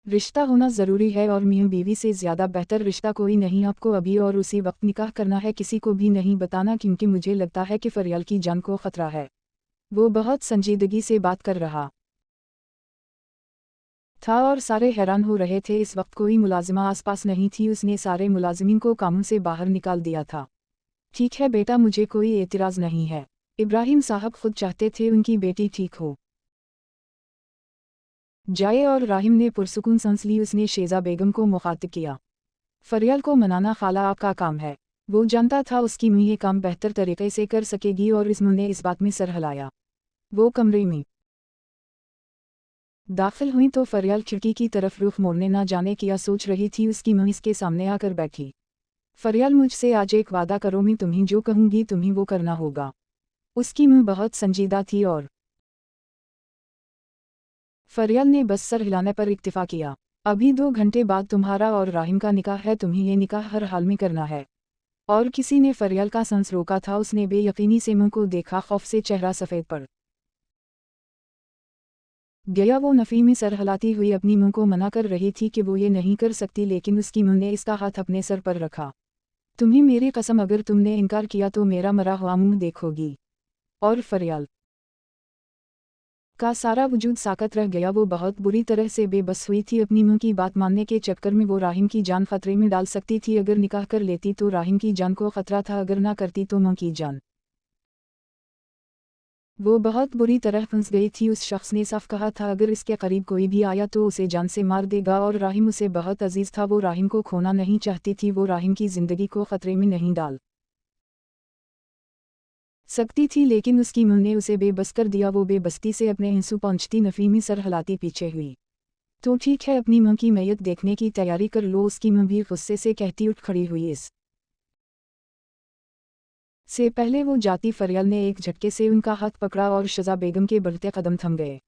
S1: रिश्ता होना ज़रूरी है और मियाँ बीवी से ज़्यादा बेहतर रिश्ता कोई नहीं। आपको अभी और उसी वक्त निकाह करना है। किसी को भी नहीं बताना, क्योंकि मुझे लगता है कि फरियाल की जान को ख़तरा है। वो बहुत संजीदगी से बात कर रहा था और सारे हैरान हो रहे थे। इस वक्त कोई मुलाजिमा आसपास नहीं थी। उसने सारे मुलाजिमीन को कामों से बाहर निकाल दिया था। ठीक है बेटा, मुझे कोई एतराज़ नहीं है। इब्राहिम साहब खुद चाहते थे उनकी बेटी ठीक हो जाए। और राहिम ने पुरसुकून सांस ली। उसने शेजा बेगम को मुखातिब किया। फरियाल को मनाना खाला आपका काम है। वो जानता था उसकी मां ये काम बेहतर तरीके से कर सकेगी और इसने इस बात में सर हिलाया। वो कमरे में दाखिल हुई तो फरियाल खिड़की की तरफ रुख मोड़ने ना जाने क्या सोच रही थी। उसकी मां इसके सामने आकर बैठी। फरियाल, मुझसे आज एक वादा करो। मैं तुम्हें जो कहूँगी तुम्हें वो करना होगा। उसकी मां बहुत संजीदा थी और फरियाल ने बस सर हिलाने पर इक्तिफा किया। अभी 2 घंटे बाद तुम्हारा और राहिम का निकाह है। तुम्हें ये निकाह हर हाल में करना है। और किसी ने फरियाल का सांस रोका था। उसने बेयकीनी से मुंह को देखा। खौफ से चेहरा सफ़ेद पड़ गया। वो नफ़ी में सर हिलाती हुई अपनी मुंह को मना कर रही थी कि वो ये नहीं कर सकती, लेकिन उसकी मुंह ने इसका हाथ अपने सर पर रखा। तुम्हें मेरी कसम, अगर तुमने इनकार किया तो मेरा मरा हुआ मुंह देखोगी। और फरियाल का सारा वजूद साकत रह गया। वो बहुत बुरी तरह से बेबस हुई थी। अपनी मां की बात मानने के चक्कर में वो राहिम की जान खतरे में डाल सकती थी। अगर निकाह कर लेती तो राहिम की जान को खतरा था, अगर ना करती तो मां की जान। वो बहुत बुरी तरह फंस गई थी। उस शख्स ने साफ कहा था अगर इसके करीब कोई भी आया तो उसे जान से मार देगा, और राहिम उसे बहुत अजीज था। वो राहिम को खोना नहीं चाहती थी, वो राहिम की जिंदगी को खतरे में नहीं डाल सकती थी, लेकिन उसकी मां ने उसे बेबस कर दिया। वो बेबस्ती से अपने हिंसू पहुंचती नफीमी सर हिलाती पीछे हुई। तो ठीक है, अपनी मां की मैयत देखने की तैयारी कर लो, उसकी मां भी गुस्से से कहती उठ खड़ी हुई। इस से पहले वो जाती फरियाल ने एक झटके से उनका हाथ पकड़ा और शजा बेगम के बढ़ते कदम थम गए।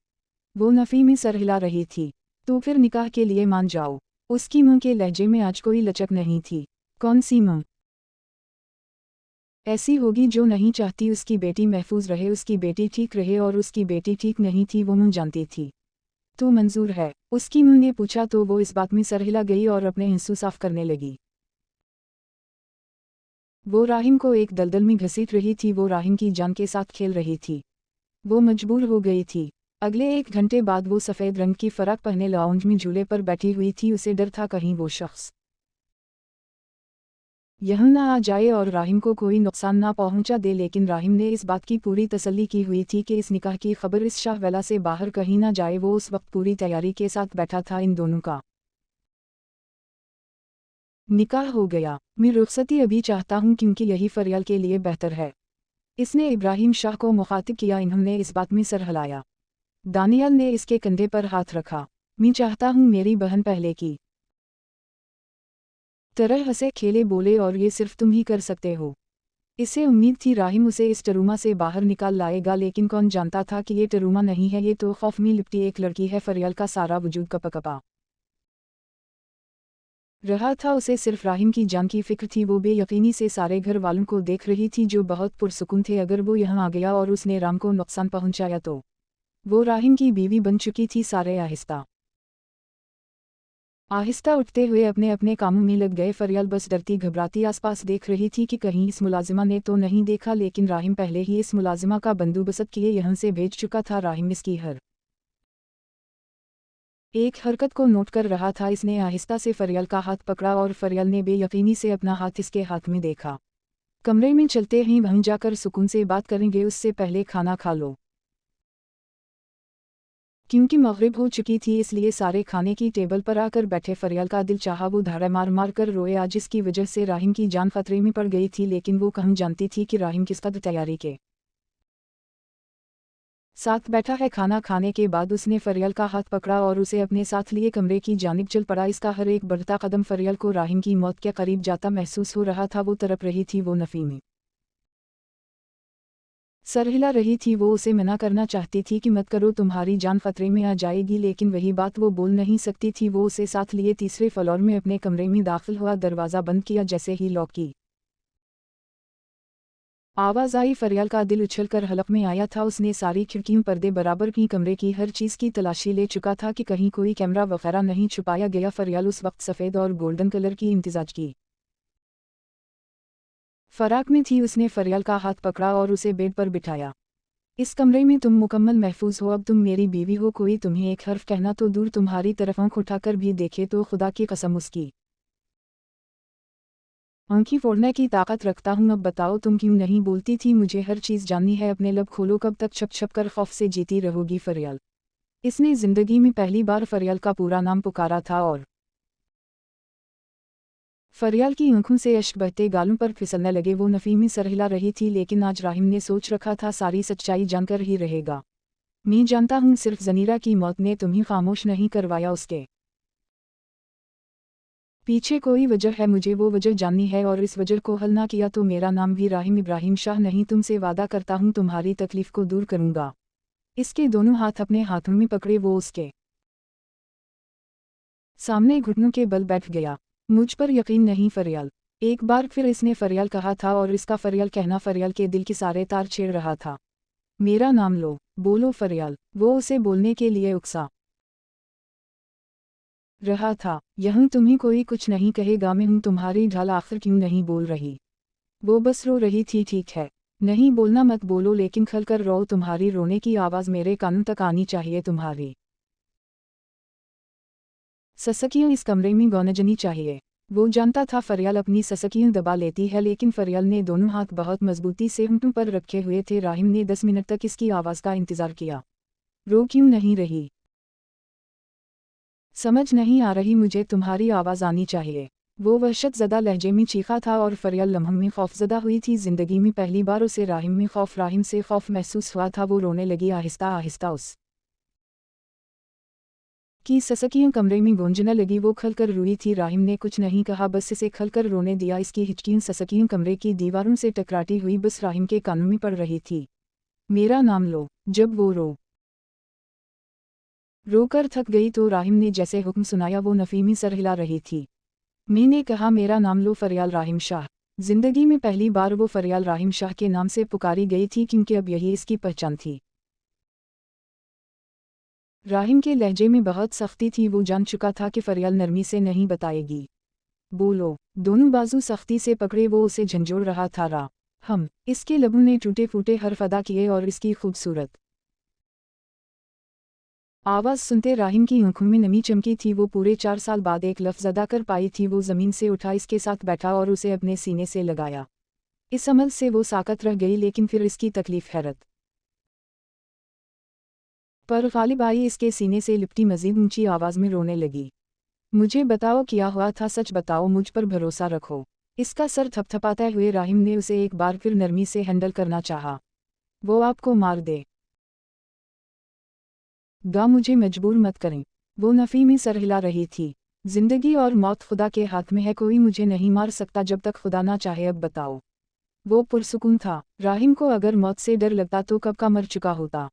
S1: वो नफीमी सर हिला रही थी। तो फिर निकाह के लिए मान जाओ। उसकी मां के लहजे में आज कोई लचक नहीं थी। कौन सी मां ऐसी होगी जो नहीं चाहती उसकी बेटी महफूज रहे, उसकी बेटी ठीक रहे, और उसकी बेटी ठीक नहीं थी, वो मां जानती थी। तो मंजूर है? उसकी मां ने पूछा तो वो इस बात में सर हिला गई और अपने हिंसू साफ करने लगी। वो राहिम को एक दलदल में घसीट रही थी, वो राहिम की जान के साथ खेल रही थी। वो मजबूर हो गई थी। अगले 1 घंटे बाद वो सफ़ेद रंग की फराक पहने लाउंज में झूले पर बैठी हुई थी। उसे डर था कहीं वो शख्स यहाँ ना आ जाए और राहिम को कोई नुकसान ना पहुंचा दे, लेकिन राहिम ने इस बात की पूरी तसल्ली की हुई थी कि इस निकाह की खबर इस शाहवेला से बाहर कहीं ना जाए। वो उस वक्त पूरी तैयारी के साथ बैठा था। इन दोनों का निकाह हो गया। मैं रुखसती अभी चाहता हूँ क्योंकि यही फरियाल के लिए बेहतर है। इसने इब्राहिम शाह को मुखातिब किया। इन्होंने इस बात में सर हिलाया। दानियाल ने इसके कंधे पर हाथ रखा। मैं चाहता हूँ मेरी बहन पहले की तरह हंसे खेले बोले, और ये सिर्फ तुम ही कर सकते हो। इसे उम्मीद थी राहिम उसे इस टरूमा से बाहर निकाल लाएगा, लेकिन कौन जानता था कि ये टरूमा नहीं है, ये तो खौफ में लिपटी एक लड़की है। फरियाल का सारा वजूद कपकपा रहा था। उसे सिर्फ राहिम की जान की फिक्र थी। वो बेयकीनी से सारे घर वालों को देख रही थी जो बहुत पुरसुकून थे। अगर वो यहाँ आ गया और उसने राम को नुकसान पहुंचाया तो वो राहिम की बीवी बन चुकी थी। सारे आहिस्ता आहिस्ता उठते हुए अपने अपने कामों में लग गए। फरियाल बस डरती घबराती आसपास देख रही थी कि कहीं इस मुलाजिमा ने तो नहीं देखा, लेकिन राहिम पहले ही इस मुलाजिमा का बंदोबस्त किए यहाँ से भेज चुका था। राहिम इसकी हर एक हरकत को नोट कर रहा था। इसने आहिस्ता से फरियाल का हाथ पकड़ा और फरियाल ने बेयकीनी से अपना हाथ इसके हाथ में देखा। कमरे में चलते ही वहीं जाकर सुकून से बात करेंगे, उससे पहले खाना खा लो। क्योंकि मगरिब हो चुकी थी इसलिए सारे खाने की टेबल पर आकर बैठे। फरियाल का दिल चाहा वो धाड़े मार मार कर रोए। आज इसकी वजह से राहिम की जान खतरे में पड़ गई थी, लेकिन वो कहाँ जानती थी कि राहिम किस कदर तैयारी के साथ बैठा है। खाना खाने के बाद उसने फरियाल का हाथ पकड़ा और उसे अपने साथ लिए कमरे की जानिब चल पड़ा। इसका हर एक बढ़ता कदम फरियाल को राहिम की मौत के करीब जाता महसूस हो रहा था। वो तड़प रही थी, वो नफी में सर हिला रही थी। वो उसे मना करना चाहती थी कि मत करो, तुम्हारी जान खतरे में आ जाएगी, लेकिन वही बात वो बोल नहीं सकती थी। वो उसे साथ लिए तीसरे फ्लोर में अपने कमरे में दाखिल हुआ। दरवाज़ा बंद किया। जैसे ही लॉक की आवाज़ आई, फरियाल का दिल उछल कर हलक में आया था। उसने सारी खिड़कियों पर्दे बराबर की कमरे की हर चीज़ की तलाशी ले चुका था कि कहीं कोई कैमरा वगैरह नहीं छुपाया गया। फरियाल उस वक्त सफ़ेद और गोल्डन कलर की इम्तिजाज की फराक में थी। उसने फरियाल का हाथ पकड़ा और उसे बेड पर बिठाया। इस कमरे में तुम मुकम्मल महफूज हो। अब तुम मेरी बीवी हो। कोई तुम्हें एक हर्फ कहना तो दूर, तुम्हारी तरफ आँख उठाकर भी देखे तो खुदा की कसम उसकी आँखें फोड़ने की ताकत रखता हूँ। अब बताओ तुम क्यों नहीं बोलती थी? मुझे हर चीज़ जाननी है। अपने लब खोलो। कब तक छप छप कर खौफ से जीती रहोगी? फरियाल। इसने जिंदगी में पहली बार फरियाल का पूरा नाम पुकारा था और फरियाल की आंखों से अश्क बहते गालों पर फिसलने लगे। वो नफी में सर हिला रही थी, लेकिन आज राहिम ने सोच रखा था सारी सच्चाई जानकर ही रहेगा। मैं जानता हूँ सिर्फ जनीरा की मौत ने तुम्हें खामोश नहीं करवाया, उसके पीछे कोई वजह है। मुझे वो वजह जाननी है, और इस वजह को हल ना किया तो मेरा नाम भी राहिम इब्राहिम शाह नहीं। तुमसे वादा करता हूँ तुम्हारी तकलीफ को दूर करूँगा। इसके दोनों हाथ अपने हाथों में पकड़े वो उसके सामने घुटनों के बल बैठ गया। मुझ पर यकीन नहीं फरियाल? एक बार फिर इसने फरियाल कहा था, और इसका फरियाल कहना फरियाल के दिल के सारे तार छेड़ रहा था। मेरा नाम लो, बोलो फरियाल। वो उसे बोलने के लिए उकसा रहा था। यहाँ तुम्हें कोई कुछ नहीं कहेगा, मैं हूँ तुम्हारी ढाल, आखिर क्यों नहीं बोल रही? वो बस रो रही थी। ठीक है, नहीं बोलना मत बोलो, लेकिन खल कर रो। तुम्हारी रोने की आवाज़ मेरे कानों तक आनी चाहिए। तुम्हारी ससकियाँ इस कमरे में गौनजनी चाहिए। वो जानता था फरियाल अपनी ससकियां दबा लेती है, लेकिन फरियाल ने दोनों हाथ बहुत मजबूती से होंठों पर रखे हुए थे। राहिम ने 10 मिनट तक इसकी आवाज़ का इंतज़ार किया। रो क्यों नहीं रही? समझ नहीं आ रही, मुझे तुम्हारी आवाज़ आनी चाहिए। वो वहशतज़दा लहजे में चीखा था और फरियाल लम्हों में खौफज़दा हुई थी। ज़िंदगी में पहली बार उसे राहिम से खौफ महसूस हुआ था। वो रोने लगी, आहिस्ता आहिस्ता उस की ससकियां कमरे में गूंजने लगी। वो खलकर रोई थी। राहिम ने कुछ नहीं कहा, बस इसे खलकर रोने दिया। इसकी हिचकियां ससकियां कमरे की दीवारों से टकराती हुई बस राहिम के कानों में पड़ रही थी। मेरा नाम लो। जब वो रोकर थक गई तो राहिम ने जैसे हुक्म सुनाया। वो नफीमी सर हिला रही थी। मैंने कहा मेरा नाम लो, फरियाल राहिम शाह। जिंदगी में पहली बार वो फरियाल राहिम शाह के नाम से पुकारी गई थी, क्योंकि अब यही इसकी पहचान थी। राहिम के लहजे में बहुत सख्ती थी। वो जान चुका था कि फरियाल नरमी से नहीं बताएगी। बोलो। दोनों बाजू सख्ती से पकड़े वो उसे झंझोड़ रहा था। हम इसके लबों ने टूटे फूटे हर्फ अदा किए और इसकी खूबसूरत आवाज़ सुनते राहिम की आंखों में नमी चमकी थी। वो पूरे 4 साल बाद एक लफ्ज़ अदा कर पाई थी। वो ज़मीन से उठा, इसके साथ बैठा और उसे अपने सीने से लगाया। इस अमल से वो साकत रह गई, लेकिन फिर इसकी तकलीफ हैरत पर गालिब आई। इसके सीने से लिपटी मज़ीद ऊंची आवाज़ में रोने लगी। मुझे बताओ क्या हुआ था, सच बताओ, मुझ पर भरोसा रखो। इसका सर थपथपाते हुए राहिम ने उसे एक बार फिर नरमी से हैंडल करना चाहा। वो आपको मार दे गा, मुझे मजबूर मत करें। वो नफ़ी में सर हिला रही थी। जिंदगी और मौत खुदा के हाथ में है, कोई मुझे नहीं मार सकता जब तक खुदा ना चाहे। अब बताओ। वो पुरसुकून था। राहिम को अगर मौत से डर लगता तो कब का मर चुका होता।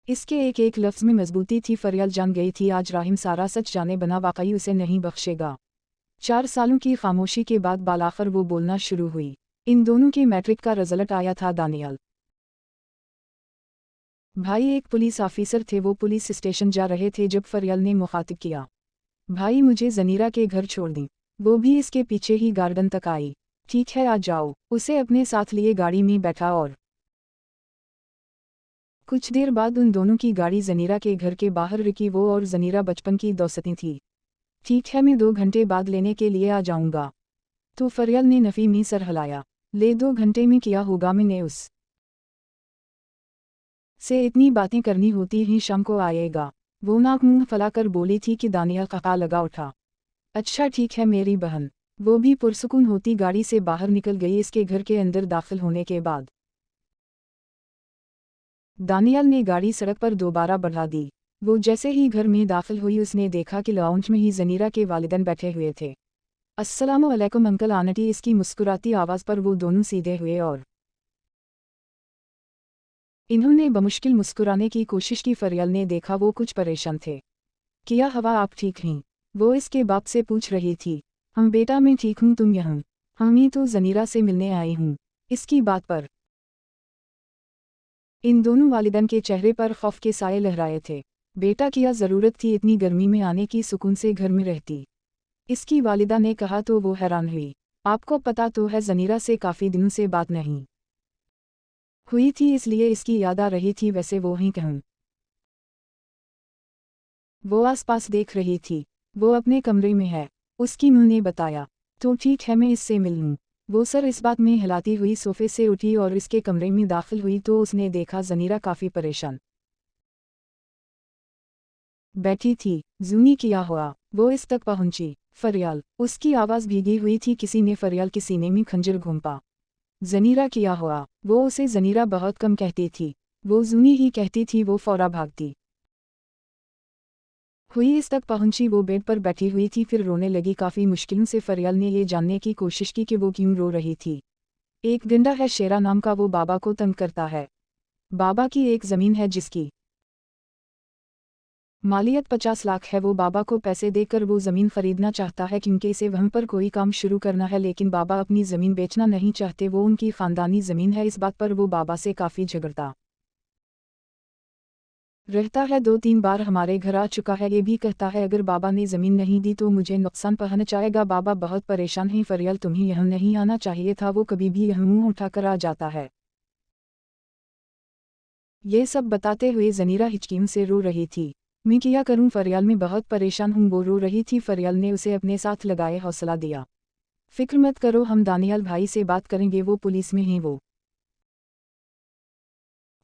S1: इसके एक एक लफ्ज़ में मजबूती थी। फरियाल जान गई थी आज राहिम सारा सच जाने बना वाकई उसे नहीं बख्शेगा। 4 सालों की खामोशी के बाद बालाखर वो बोलना शुरू हुई। इन दोनों के मैट्रिक का रिजल्ट आया था। दानियल भाई एक पुलिस ऑफिसर थे। वो पुलिस स्टेशन जा रहे थे जब फरियाल ने मुखातिब किया। भाई मुझे जनीरा के घर छोड़ दी। वो भी इसके पीछे ही गार्डन तक आई। ठीक है आ जाओ। उसे अपने साथ लिए गाड़ी में बैठा और कुछ देर बाद उन दोनों की गाड़ी जनीरा के घर के बाहर रुकी। वो और जनीरा बचपन की दोस्ती थी। ठीक है, मैं 2 घंटे बाद लेने के लिए आ जाऊंगा। तो फरियाल ने नफ़ी में सर हिलाया। ले 2 घंटे में किया होगा, मैंने उस से इतनी बातें करनी होती ही शाम को आएगा। वो नाक मुंह फैलाकर बोली थी कि दानिया कका लगा उठा। अच्छा ठीक है मेरी बहन। वो भी पुरसुकून होती गाड़ी से बाहर निकल गई। इसके घर के अंदर दाखिल होने के बाद दानियाल ने गाड़ी सड़क पर दोबारा बढ़ा दी। वो जैसे ही घर में दाखिल हुई उसने देखा कि लाउंज में ही जनीरा के वालिदैन बैठे हुए थे। अस्सलामु अलैकुम अंकल आंटी। इसकी मुस्कुराती आवाज़ पर वो दोनों सीधे हुए और इन्होंने बमुश्किल मुस्कुराने की कोशिश की। फरियाल ने देखा वो कुछ परेशान थे। किया हवा, आप ठीक हैं? वो इसके बाप से पूछ रही थी। हम बेटा, मैं ठीक हूँ, तुम यहाँ? हम तो जनीरा से मिलने आई हूँ। इसकी बात पर इन दोनों वालिदैन के चेहरे पर खौफ के साए लहराए थे। बेटा क्या ज़रूरत थी इतनी गर्मी में आने की, सुकून से घर में रहती। इसकी वालिदा ने कहा तो वो हैरान हुई। आपको पता तो है जनीरा से काफ़ी दिनों से बात नहीं हुई थी, इसलिए इसकी याद आ रही थी। वैसे वो ही कहूँ। वो आसपास देख रही थी। वो अपने कमरे में है। उसकी मुँह ने बताया। तो ठीक है, मैं इससे मिल लूँ। वो सर इस बात में हिलाती हुई सोफे से उठी और इसके कमरे में दाखिल हुई तो उसने देखा जनीरा काफ़ी परेशान बैठी थी। जूनी किया हुआ। वो इस तक पहुंची। फरियाल। उसकी आवाज़ भीगी हुई थी। किसी ने फरियाल के सीने में खंजर घोंपा। जनीरा किया हुआ। वो उसे जनीरा बहुत कम कहती थी। वो जूनी ही कहती थी। वो फौरा भागती हुई इस तक पहुंची। वो बेड पर बैठी हुई थी, फिर रोने लगी। काफ़ी मुश्किलों से फरियाल ने ये जानने की कोशिश की कि वो क्यों रो रही थी। एक गंडा है शेरा नाम का, वो बाबा को तंग करता है। बाबा की एक ज़मीन है जिसकी मालियत 50 लाख है। वो बाबा को पैसे देकर वो ज़मीन खरीदना चाहता है क्योंकि इसे वहाँ पर कोई काम शुरू करना है, लेकिन बाबा अपनी ज़मीन बेचना नहीं चाहते। वो उनकी ख़ानदानी ज़मीन है। इस बात पर वो बाबा से काफ़ी झगड़ता रहता है। 2-3 बार हमारे घर आ चुका है। ये भी कहता है अगर बाबा ने ज़मीन नहीं दी तो मुझे नुकसान पहुंचाएगा। बाबा बहुत परेशान है। फरियाल, तुम्हें यहाँ नहीं आना चाहिए था। वो कभी भी यहाँ मुँह उठाकर आ जाता है। ये सब बताते हुए जनीरा हिचकियों से रो रही थी। मैं क्या करूं, फरियाल में बहुत परेशान हूं, वो रो रही थी। फरियाल ने उसे अपने साथ लगाए हौसला दिया। फिक्र मत करो, हम दानियाल भाई से बात करेंगे, वो पुलिस में हैं, वो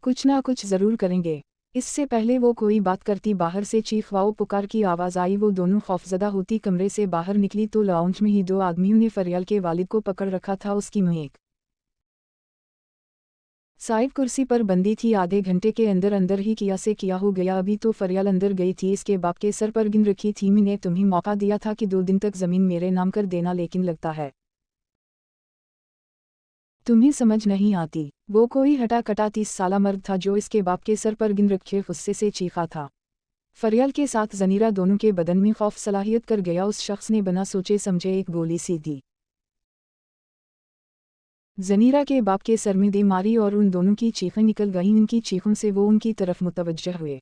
S1: कुछ ना कुछ ज़रूर करेंगे। इससे पहले वो कोई बात करती, बाहर से चीख वाओ पुकार की आवाज़ आई। वो दोनों खौफजदा होती कमरे से बाहर निकली तो लाउंज में ही 2 आदमियों ने फरियाल के वालिद को पकड़ रखा था। उसकी मुँह एक साइड कुर्सी पर बंदी थी। आधे घंटे के अंदर अंदर ही किया से किया हो गया। अभी तो फरियाल अंदर गई थी, इसके बाप के सर पर गिन रखी थी। मैंने तुम्हें मौका दिया था कि 2 दिन तक ज़मीन मेरे नाम कर देना, लेकिन लगता है तुम्हें समझ नहीं आती। वो कोई हटा कटा 30 साला मर्द था जो इसके बाप के सर पर गिन रखे गुस्से से चीखा था। फरियाल के साथ ज़नीरा दोनों के बदन में खौफ सलाहियत कर गया। उस शख्स ने बिना सोचे समझे एक गोली सी दी। ज़नीरा के बाप के सर में दे मारी और उन दोनों की चीखें निकल गईं। उनकी चीखों से वो उनकी तरफ मुतवज्जह हुए।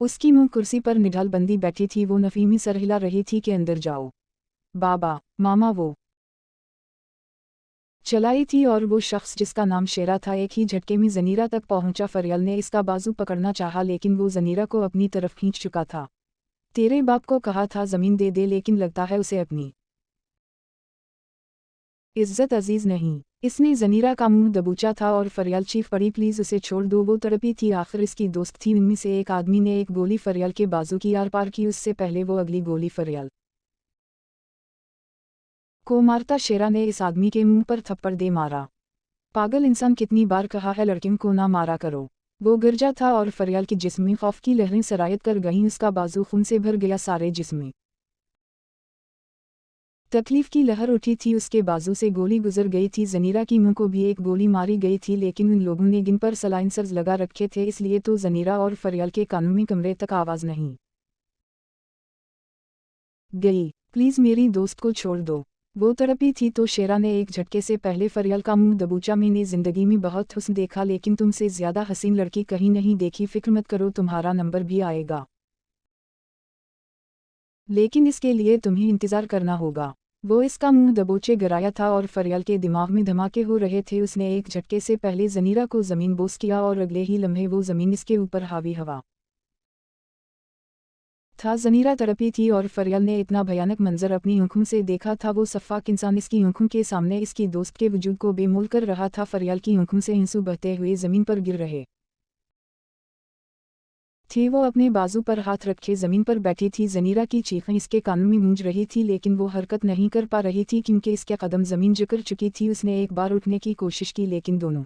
S1: उसकी मुंह कुर्सी पर निढाल बंदी बैठी थी। वो नफीमी सर हिला रही थी कि अंदर जाओ बाबा मामा। वो चलाई थी और वो शख्स जिसका नाम शेरा था एक ही झटके में ज़नीरा तक पहुंचा। फरियाल ने इसका बाजू पकड़ना चाहा, लेकिन वो ज़नीरा को अपनी तरफ खींच चुका था। तेरे बाप को कहा था ज़मीन दे दे, लेकिन लगता है उसे अपनी इज्जत अजीज नहीं। इसने ज़नीरा का मुंह दबोचा था और फरियाल चीख पड़ी, प्लीज़ उसे छोड़ दो, वो तड़पी थी। आखिर इसकी दोस्त थी। उनमें से एक आदमी ने एक गोली फरियाल के बाजू की आर पार की। उससे पहले वो अगली गोली फरियाल को मारता, शेरा ने इस आदमी के मुंह पर थप्पड़ दे मारा। पागल इंसान, कितनी बार कहा है लड़कियों को ना मारा करो। वो गिरजा था और फरियाल के जिस्म में खौफ की लहरें सरायत कर गईं। उसका बाजू खून से भर गया, सारे जिस्म में तकलीफ की लहर उठी थी। उसके बाजू से गोली गुजर गई थी। ज़नीरा की मुंह को भी एक गोली मारी गई थी, लेकिन उन लोगों ने गिन पर सलाइंसर्स लगा रखे थे, इसलिए तो ज़नीरा और फरियाल के कानों में कमरे तक आवाज़ नहीं गई। प्लीज़ मेरी दोस्त को छोड़ दो, वो तड़पी थी। तो शेरा ने एक झटके से पहले फरियाल का मुंह दबोचा। मैंने ज़िंदगी में बहुत हुस्न देखा, लेकिन तुमसे ज़्यादा हसीन लड़की कहीं नहीं देखी। फिक्र मत करो, तुम्हारा नंबर भी आएगा, लेकिन इसके लिए तुम्हें इंतज़ार करना होगा। वो इसका मुंह दबोचे गिराया था और फरियाल के दिमाग में धमाके हो रहे थे। उसने एक झटके से पहले ज़नीरा को ज़मीन बोस किया और अगले ही लम्हे वो ज़मीन इसके ऊपर हावी हवा था। ज़नीरा तड़पी थी और फरियाल ने इतना भयानक मंजर अपनी आंखों से देखा था। वो सफ़ाक इंसान इसकी आंखों के सामने इसकी दोस्त के वजूद को बेमोल कर रहा था। फरियाल की आंखों से आंसू बहते हुए ज़मीन पर गिर रहे थे। वो अपने बाजू पर हाथ रखे ज़मीन पर बैठी थी। ज़नीरा की चीखें इसके कानों में गूंज रही थी, लेकिन वो हरकत नहीं कर पा रही थी क्योंकि इसके कदम ज़मीन जकड़ चुकी थी। उसने एक बार उठने की कोशिश की, लेकिन दोनों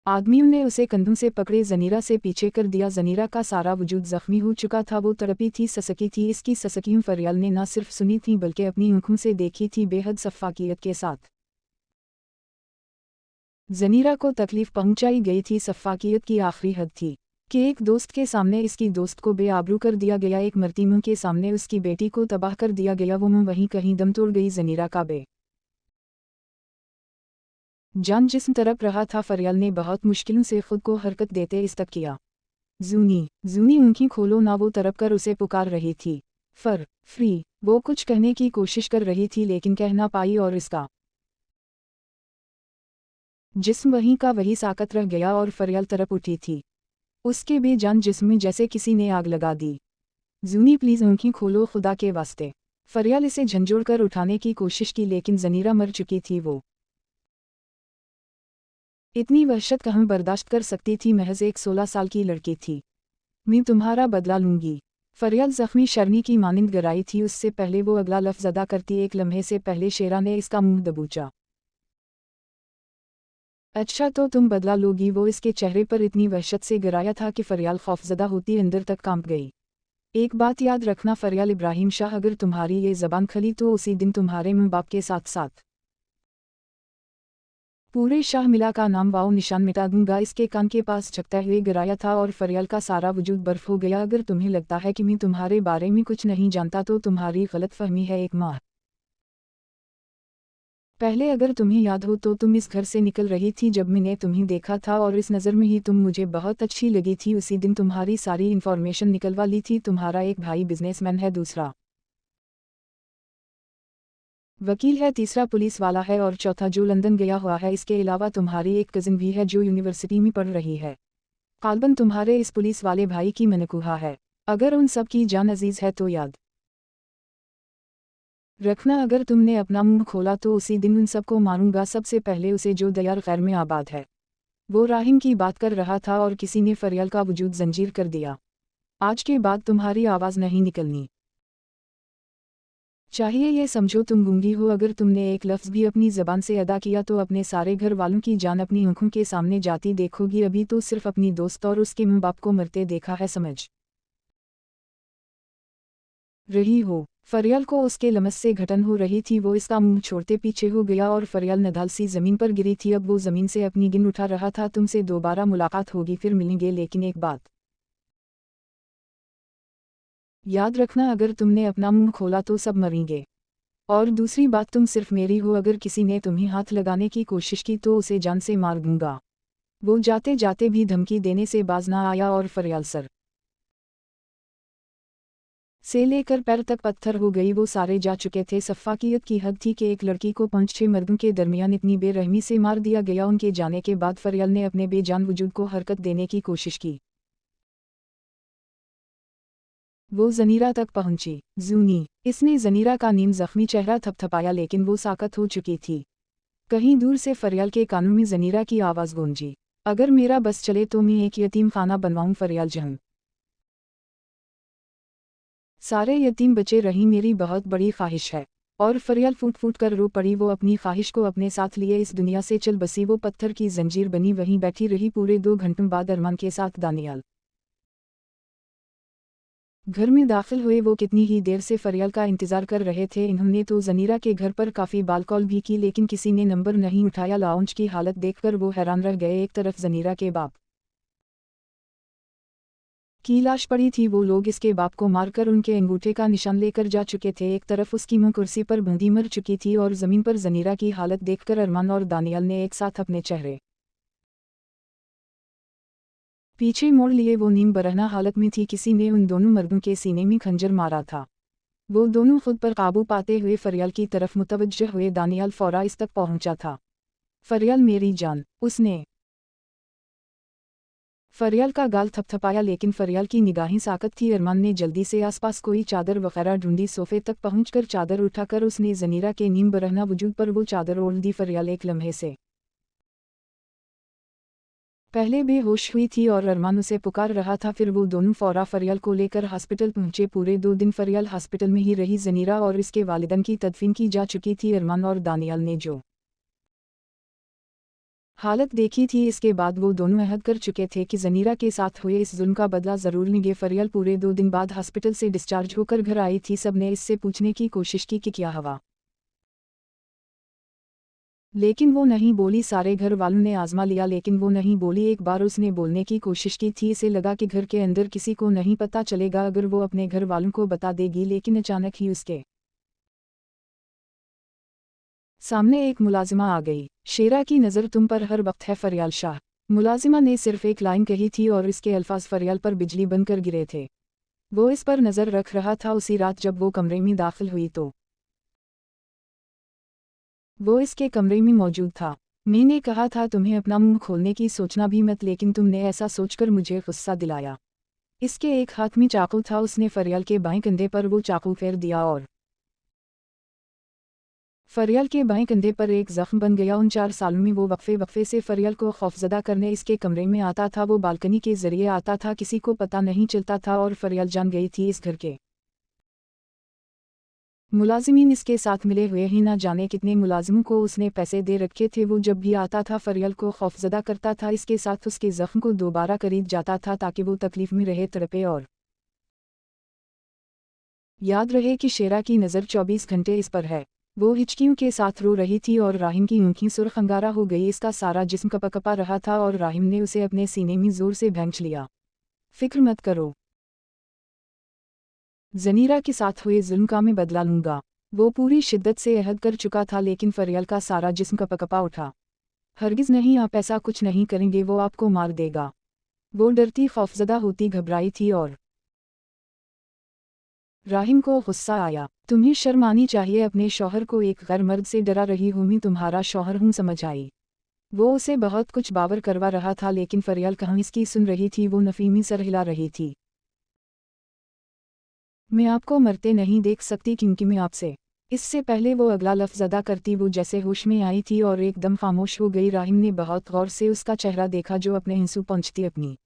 S1: आदमियों ने उसे कंधों से पकड़े ज़नीरा से पीछे कर दिया। ज़नीरा का सारा वजूद ज़ख्मी हो चुका था। वो तड़पी थी, ससकी थी। इसकी ससकियों फरियाल ने न सिर्फ सुनी थी बल्कि अपनी आंखों से देखी थी, बेहद सफ़ाकियत के साथ। ज़नीरा को तकलीफ पहुंचाई गई थी। सफ़ाकियत की आखिरी हद थी कि एक दोस्त के सामने इसकी दोस्त को बेआबरू कर दिया गया। एक मरती मुंह के सामने उसकी बेटी को तबाह कर दिया गया। वो मुंह वहीं कहीं दम तोड़ गई। ज़नीरा का बे जान जिस्म तड़प रहा था। फरियाल ने बहुत मुश्किलों से खुद को हरकत देते इस तक किया, जूनी जूनी आंखें खोलो ना। वो तड़प कर उसे पुकार रही थी, फ्री। वो कुछ कहने की कोशिश कर रही थी, लेकिन कह ना पाई और इसका जिस्म वहीं का वहीं साकत रह गया और फरियाल तड़प उठी थी। उसके बेजान जिस्म में जैसे किसी ने आग लगा दी। जूनी प्लीज़ आंखें खोलो, खुदा के वास्ते। फरियाल इसे झंझोड़ कर उठाने की कोशिश की, लेकिन ज़नीरा मर चुकी थी। वो इतनी वहशत कहाँ बर्दाश्त कर सकती थी। महज एक 16 साल की लड़की थी। मैं तुम्हारा बदला लूंगी। फरियाल ज़ख्मी शर्मी की मानिंद गराई थी। उससे पहले वो अगला लफ्ज़ अदा करती, एक लम्हे से पहले शेरा ने इसका मुंह दबोचा। अच्छा तो तुम बदला लोगी। वो इसके चेहरे पर इतनी वहशत से गिराया था कि फरियाल खौफजदा होती अंदर तक कांप गई। एक बात याद रखना फरियाल इब्राहिम शाह, अगर तुम्हारी ये ज़बान खली तो उसी दिन तुम्हारे माँ बाप के साथ साथ पूरे शाह मिला का नाम वाओ निशान मिटा दूंगा। इसके कान के पास झकते हुए गिराया था और फरियाल का सारा वजूद बर्फ हो गया। अगर तुम्हें लगता है कि मैं तुम्हारे बारे में कुछ नहीं जानता तो तुम्हारी गलतफहमी है। एक माह पहले अगर तुम्हें याद हो तो तुम इस घर से निकल रही थी जब मैंने तुम्हें देखा था, और इस नज़र में ही तुम मुझे बहुत अच्छी लगी थी। उसी दिन तुम्हारी सारी इन्फॉर्मेशन निकलवा ली थी। तुम्हारा एक भाई बिजनेसमैन है, दूसरा वकील है, तीसरा पुलिस वाला है और चौथा जो लंदन गया हुआ है। इसके अलावा तुम्हारी एक कज़िन भी है जो यूनिवर्सिटी में पढ़ रही है। गालिबन तुम्हारे इस पुलिस वाले भाई की मनकूहा है। अगर उन सब की जान अजीज है तो याद रखना, अगर तुमने अपना मुंह खोला तो उसी दिन उन सबको मारूंगा, सबसे पहले उसे जो दयार खैर में आबाद है। वो राहिम की बात कर रहा था और किसी ने फरियाल का वजूद जंजीर कर दिया। आज के बाद तुम्हारी आवाज़ नहीं निकलनी चाहिए, ये समझो तुम गूंगी हो। अगर तुमने एक लफ्ज़ भी अपनी ज़बान से अदा किया तो अपने सारे घर वालों की जान अपनी आंखों के सामने जाती देखोगी। अभी तो सिर्फ अपनी दोस्त और उसके माँ बाप को मरते देखा है, समझ रही हो। फरियाल को उसके लमस से घटन हो रही थी। वो इसका मुंह छोड़ते पीछे हो गया और फरियाल नदाल सी ज़मीन पर गिरी थी। अब वो ज़मीन से अपनी गिन उठा रहा था। तुमसे दोबारा मुलाकात होगी, फिर मिलेंगे, लेकिन एक बात याद रखना, अगर तुमने अपना मुंह खोला तो सब मरेंगे। और दूसरी बात, तुम सिर्फ मेरी हो। अगर किसी ने तुम्हें हाथ लगाने की कोशिश की तो उसे जान से मार दूंगा। वो जाते जाते भी धमकी देने से बाज ना आया और फरियाल सर से लेकर पैर तक पत्थर हो गई। वो सारे जा चुके थे। सफ़ाकियत की हद थी कि एक लड़की को 5-6 मर्दों के दरमियान इतनी बेरहमी से मार दिया गया। उनके जाने के बाद फरियाल ने अपने बेजान वजूद को हरकत देने की कोशिश की। वो जनीरा तक पहुंची। जूनी, इसने जनीरा का नीम जख्मी चेहरा थपथपाया, लेकिन वो साकत हो चुकी थी। कहीं दूर से फरियाल के कानों में जनीरा की आवाज़ गूंजी, अगर मेरा बस चले तो मैं एक यतीम खाना बनवाऊं फरियाल जहं। सारे यतीम बचे रही मेरी बहुत बड़ी ख्वाहिश है। और फरियाल फूट फूट कर रो पड़ी। वो अपनी ख्वाहिश को अपने साथ लिए इस दुनिया से चल बसी। वो पत्थर की जंजीर बनी वहीं बैठी रही। पूरे 2 घंटों बाद अरमान के साथ दानियाल घर में दाखिल हुए। वो कितनी ही देर से फरियाल का इंतज़ार कर रहे थे। इन्होंने तो जनीरा के घर पर काफ़ी बाल कॉल भी की, लेकिन किसी ने नंबर नहीं उठाया। लाउंज की हालत देखकर वो हैरान रह गए। एक तरफ जनीरा के बाप की लाश पड़ी थी। वो लोग इसके बाप को मारकर उनके अंगूठे का निशान लेकर जा चुके थे। एक तरफ उसकी मुँह कुर्सी पर बंधी मर चुकी थी और ज़मीन पर जनीरा की हालत देखकर अरमान और दानियाल ने एक साथ अपने चेहरे पीछे मोड़ लिए। वो नीम बरहना हालत में थी। किसी ने उन दोनों मर्दों के सीने में खंजर मारा था। वो दोनों खुद पर काबू पाते हुए फरियाल की तरफ मुतवज्जह हुए। दानियाल फौरा इस तक पहुंचा था। फरियाल मेरी जान, उसने फरियाल का गाल थपथपाया, लेकिन फरियाल की निगाहें साकत थी। अरमान ने जल्दी से आसपास कोई चादर वगैरह ढूंढी। सोफे तक पहुंचकर चादर उठाकर उसने जनीरा के नीम बरहना वजूद पर वो चादर ओढ़ दी। फरियाल एक लम्हे से पहले बेहोश हुई थी और अरमान उसे पुकार रहा था। फिर वो दोनों फौरा फरियाल को लेकर हॉस्पिटल पहुंचे। पूरे 2 दिन फरियाल हॉस्पिटल में ही रही। जनीरा और इसके वालिदैन की तदफीन की जा चुकी थी। अरमान और दानियाल ने जो हालत देखी थी, इसके बाद वो दोनों अहद कर चुके थे कि जनीरा के साथ हुए इस जुल्म का बदला ज़रूर लेंगे। फरियाल पूरे 2 दिन बाद हॉस्पिटल से डिस्चार्ज होकर घर आई थी। सब ने इससे पूछने की कोशिश की कि क्या हवा, लेकिन वो नहीं बोली। सारे घर वालों ने आजमा लिया, लेकिन वो नहीं बोली। एक बार उसने बोलने की कोशिश की थी। इसे लगा कि घर के अंदर किसी को नहीं पता चलेगा अगर वो अपने घर वालों को बता देगी, लेकिन अचानक ही उसके सामने एक मुलाजिमा आ गई। शेरा की नज़र तुम पर हर वक्त है फरियाल शाह। मुलाजिमा ने सिर्फ एक लाइन कही थी और इसके अल्फाज फरियाल पर बिजली बनकर गिरे थे। वो इस पर नज़र रख रहा था। उसी रात जब वो कमरे में दाखिल हुई तो वो इसके कमरे में मौजूद था। मैंने कहा था तुम्हें अपना मुंह खोलने की सोचना भी मत, लेकिन तुमने ऐसा सोचकर मुझे गुस्सा दिलाया। इसके एक हाथ में चाकू था। उसने फरियाल के बाएं कंधे पर वो चाकू फेर दिया और फरियाल के बाएं कंधे पर एक जख्म बन गया। उन 4 सालों में वो वक्फे वक्फे से फरियाल को खौफजदा करने इसके कमरे में आता था। वो बालकनी के जरिए आता था, किसी को पता नहीं चलता था और फरियाल जान गई थी इस घर के मुलाजिमीन इसके साथ मिले हुए ही ना जाने कितने मुलाजिमों को उसने पैसे दे रखे थे। वो जब भी आता था फरियाल को खौफजदा करता था। इसके साथ उसके जख्म को दोबारा करीब जाता था ताकि वो तकलीफ में रहे, तड़पे और याद रहे कि शेरा की नज़र 24 घंटे इस पर है। वो हिचकियों के साथ रो रही थी और राहिम की आंखें सुर्ख अंगारा हो गई। इसका सारा जिस्म कपा रहा था और राहिम ने उसे अपने सीने में जोर से भैंच लिया। फिक्र मत करो, जनीरा के साथ हुए जुल्म का मैं बदला लूंगा। वो पूरी शिद्दत से अहद कर चुका था, लेकिन फरियाल का सारा जिस्म कपा उठा। हरगिज़ नहीं, आप ऐसा कुछ नहीं करेंगे, वो आपको मार देगा। वो डरती खौफजदा होती घबराई थी और राहिम को गुस्सा आया। तुम्हें शर्म आनी चाहिए, अपने शौहर को एक गैर मर्द से डरा रही हूँ। मैं तुम्हारा शौहर हूँ, समझ आई। वो उसे बहुत कुछ बावर करवा रहा था, लेकिन फरियाल कहाँ इसकी सुन रही थी। वो नफीमी सर हिला रही थी। मैं आपको मरते नहीं देख सकती क्योंकि मैं आपसे। इससे पहले वो अगला लफ्ज़ अदा करती वो जैसे होश में आई थी और एकदम खामोश हो गई। राहिम ने बहुत गौर से उसका चेहरा देखा जो अपने हिंसू पहुंचती अपनी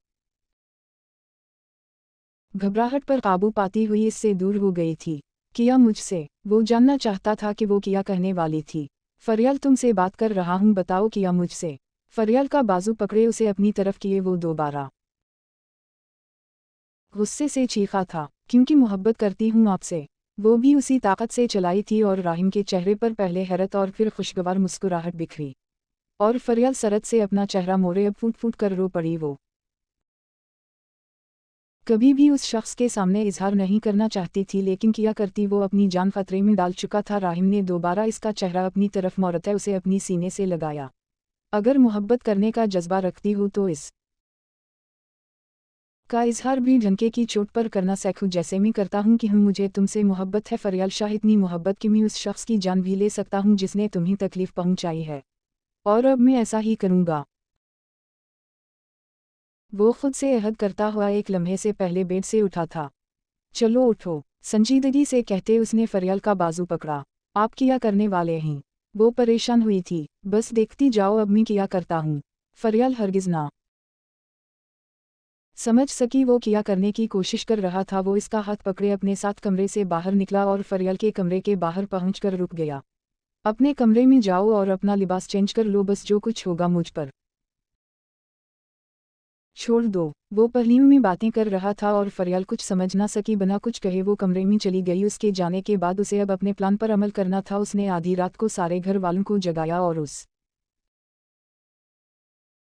S1: घबराहट पर काबू पाती हुई इससे दूर हो गई थी। किया मुझसे? वो जानना चाहता था कि वो किया कहने वाली थी। फरियाल तुमसे बात कर रहा हूँ, बताओ किया मुझसे। फरियाल का बाजू पकड़े उसे अपनी तरफ किए वो दोबारा गुस्से से चीखा था, क्योंकि मोहब्बत करती हूँ आपसे। वो भी उसी ताकत से चलाई थी और राहिम के चेहरे पर पहले हैरत और फिर खुशगवार मुस्कुराहट बिखरी। और फरियाल सरत से अपना चेहरा मोड़े अब फूट फूट कर रो पड़ी। वो कभी भी उस शख्स के सामने इजहार नहीं करना चाहती थी, लेकिन किया करती वो अपनी जान खतरे में डाल चुका था। राहिम ने दोबारा इसका चेहरा अपनी तरफ मोड़ते उसे अपनी सीने से लगाया। अगर मोहब्बत करने का जज्बा रखती हो तो इस का इजहार भी ढंके की चोट पर करना सीखो, जैसे मैं करता हूँ कि हम मुझे तुमसे मोहब्बत है। फरियाल शाह, इतनी मोहब्बत कि मैं उस शख्स की जान भी ले सकता हूँ जिसने तुम्हें तकलीफ पहुँचाई है, और अब मैं ऐसा ही करूँगा। वो खुद से अहद करता हुआ एक लम्हे से पहले बेड से उठा था। चलो उठो, संजीदगी से कहते उसने फरियाल का बाजू पकड़ा। आप क्या करने वाले हैं? वो परेशान हुई थी। बस देखती जाओ अब मैं क्या करता हूँ। फरियाल हरगिज ना समझ सकी वो क्या करने की कोशिश कर रहा था। वो इसका हाथ पकड़े अपने साथ कमरे से बाहर निकला और फरियाल के कमरे के बाहर पहुंचकर रुक गया। अपने कमरे में जाओ और अपना लिबास चेंज कर लो, बस जो कुछ होगा मुझ पर छोड़ दो। वो पहलियों में बातें कर रहा था और फरियाल कुछ समझ ना सकी। बिना कुछ कहे वो कमरे में चली गई। उसके जाने के बाद उसे अब अपने प्लान पर अमल करना था। उसने आधी रात को सारे घर वालों को जगाया और उस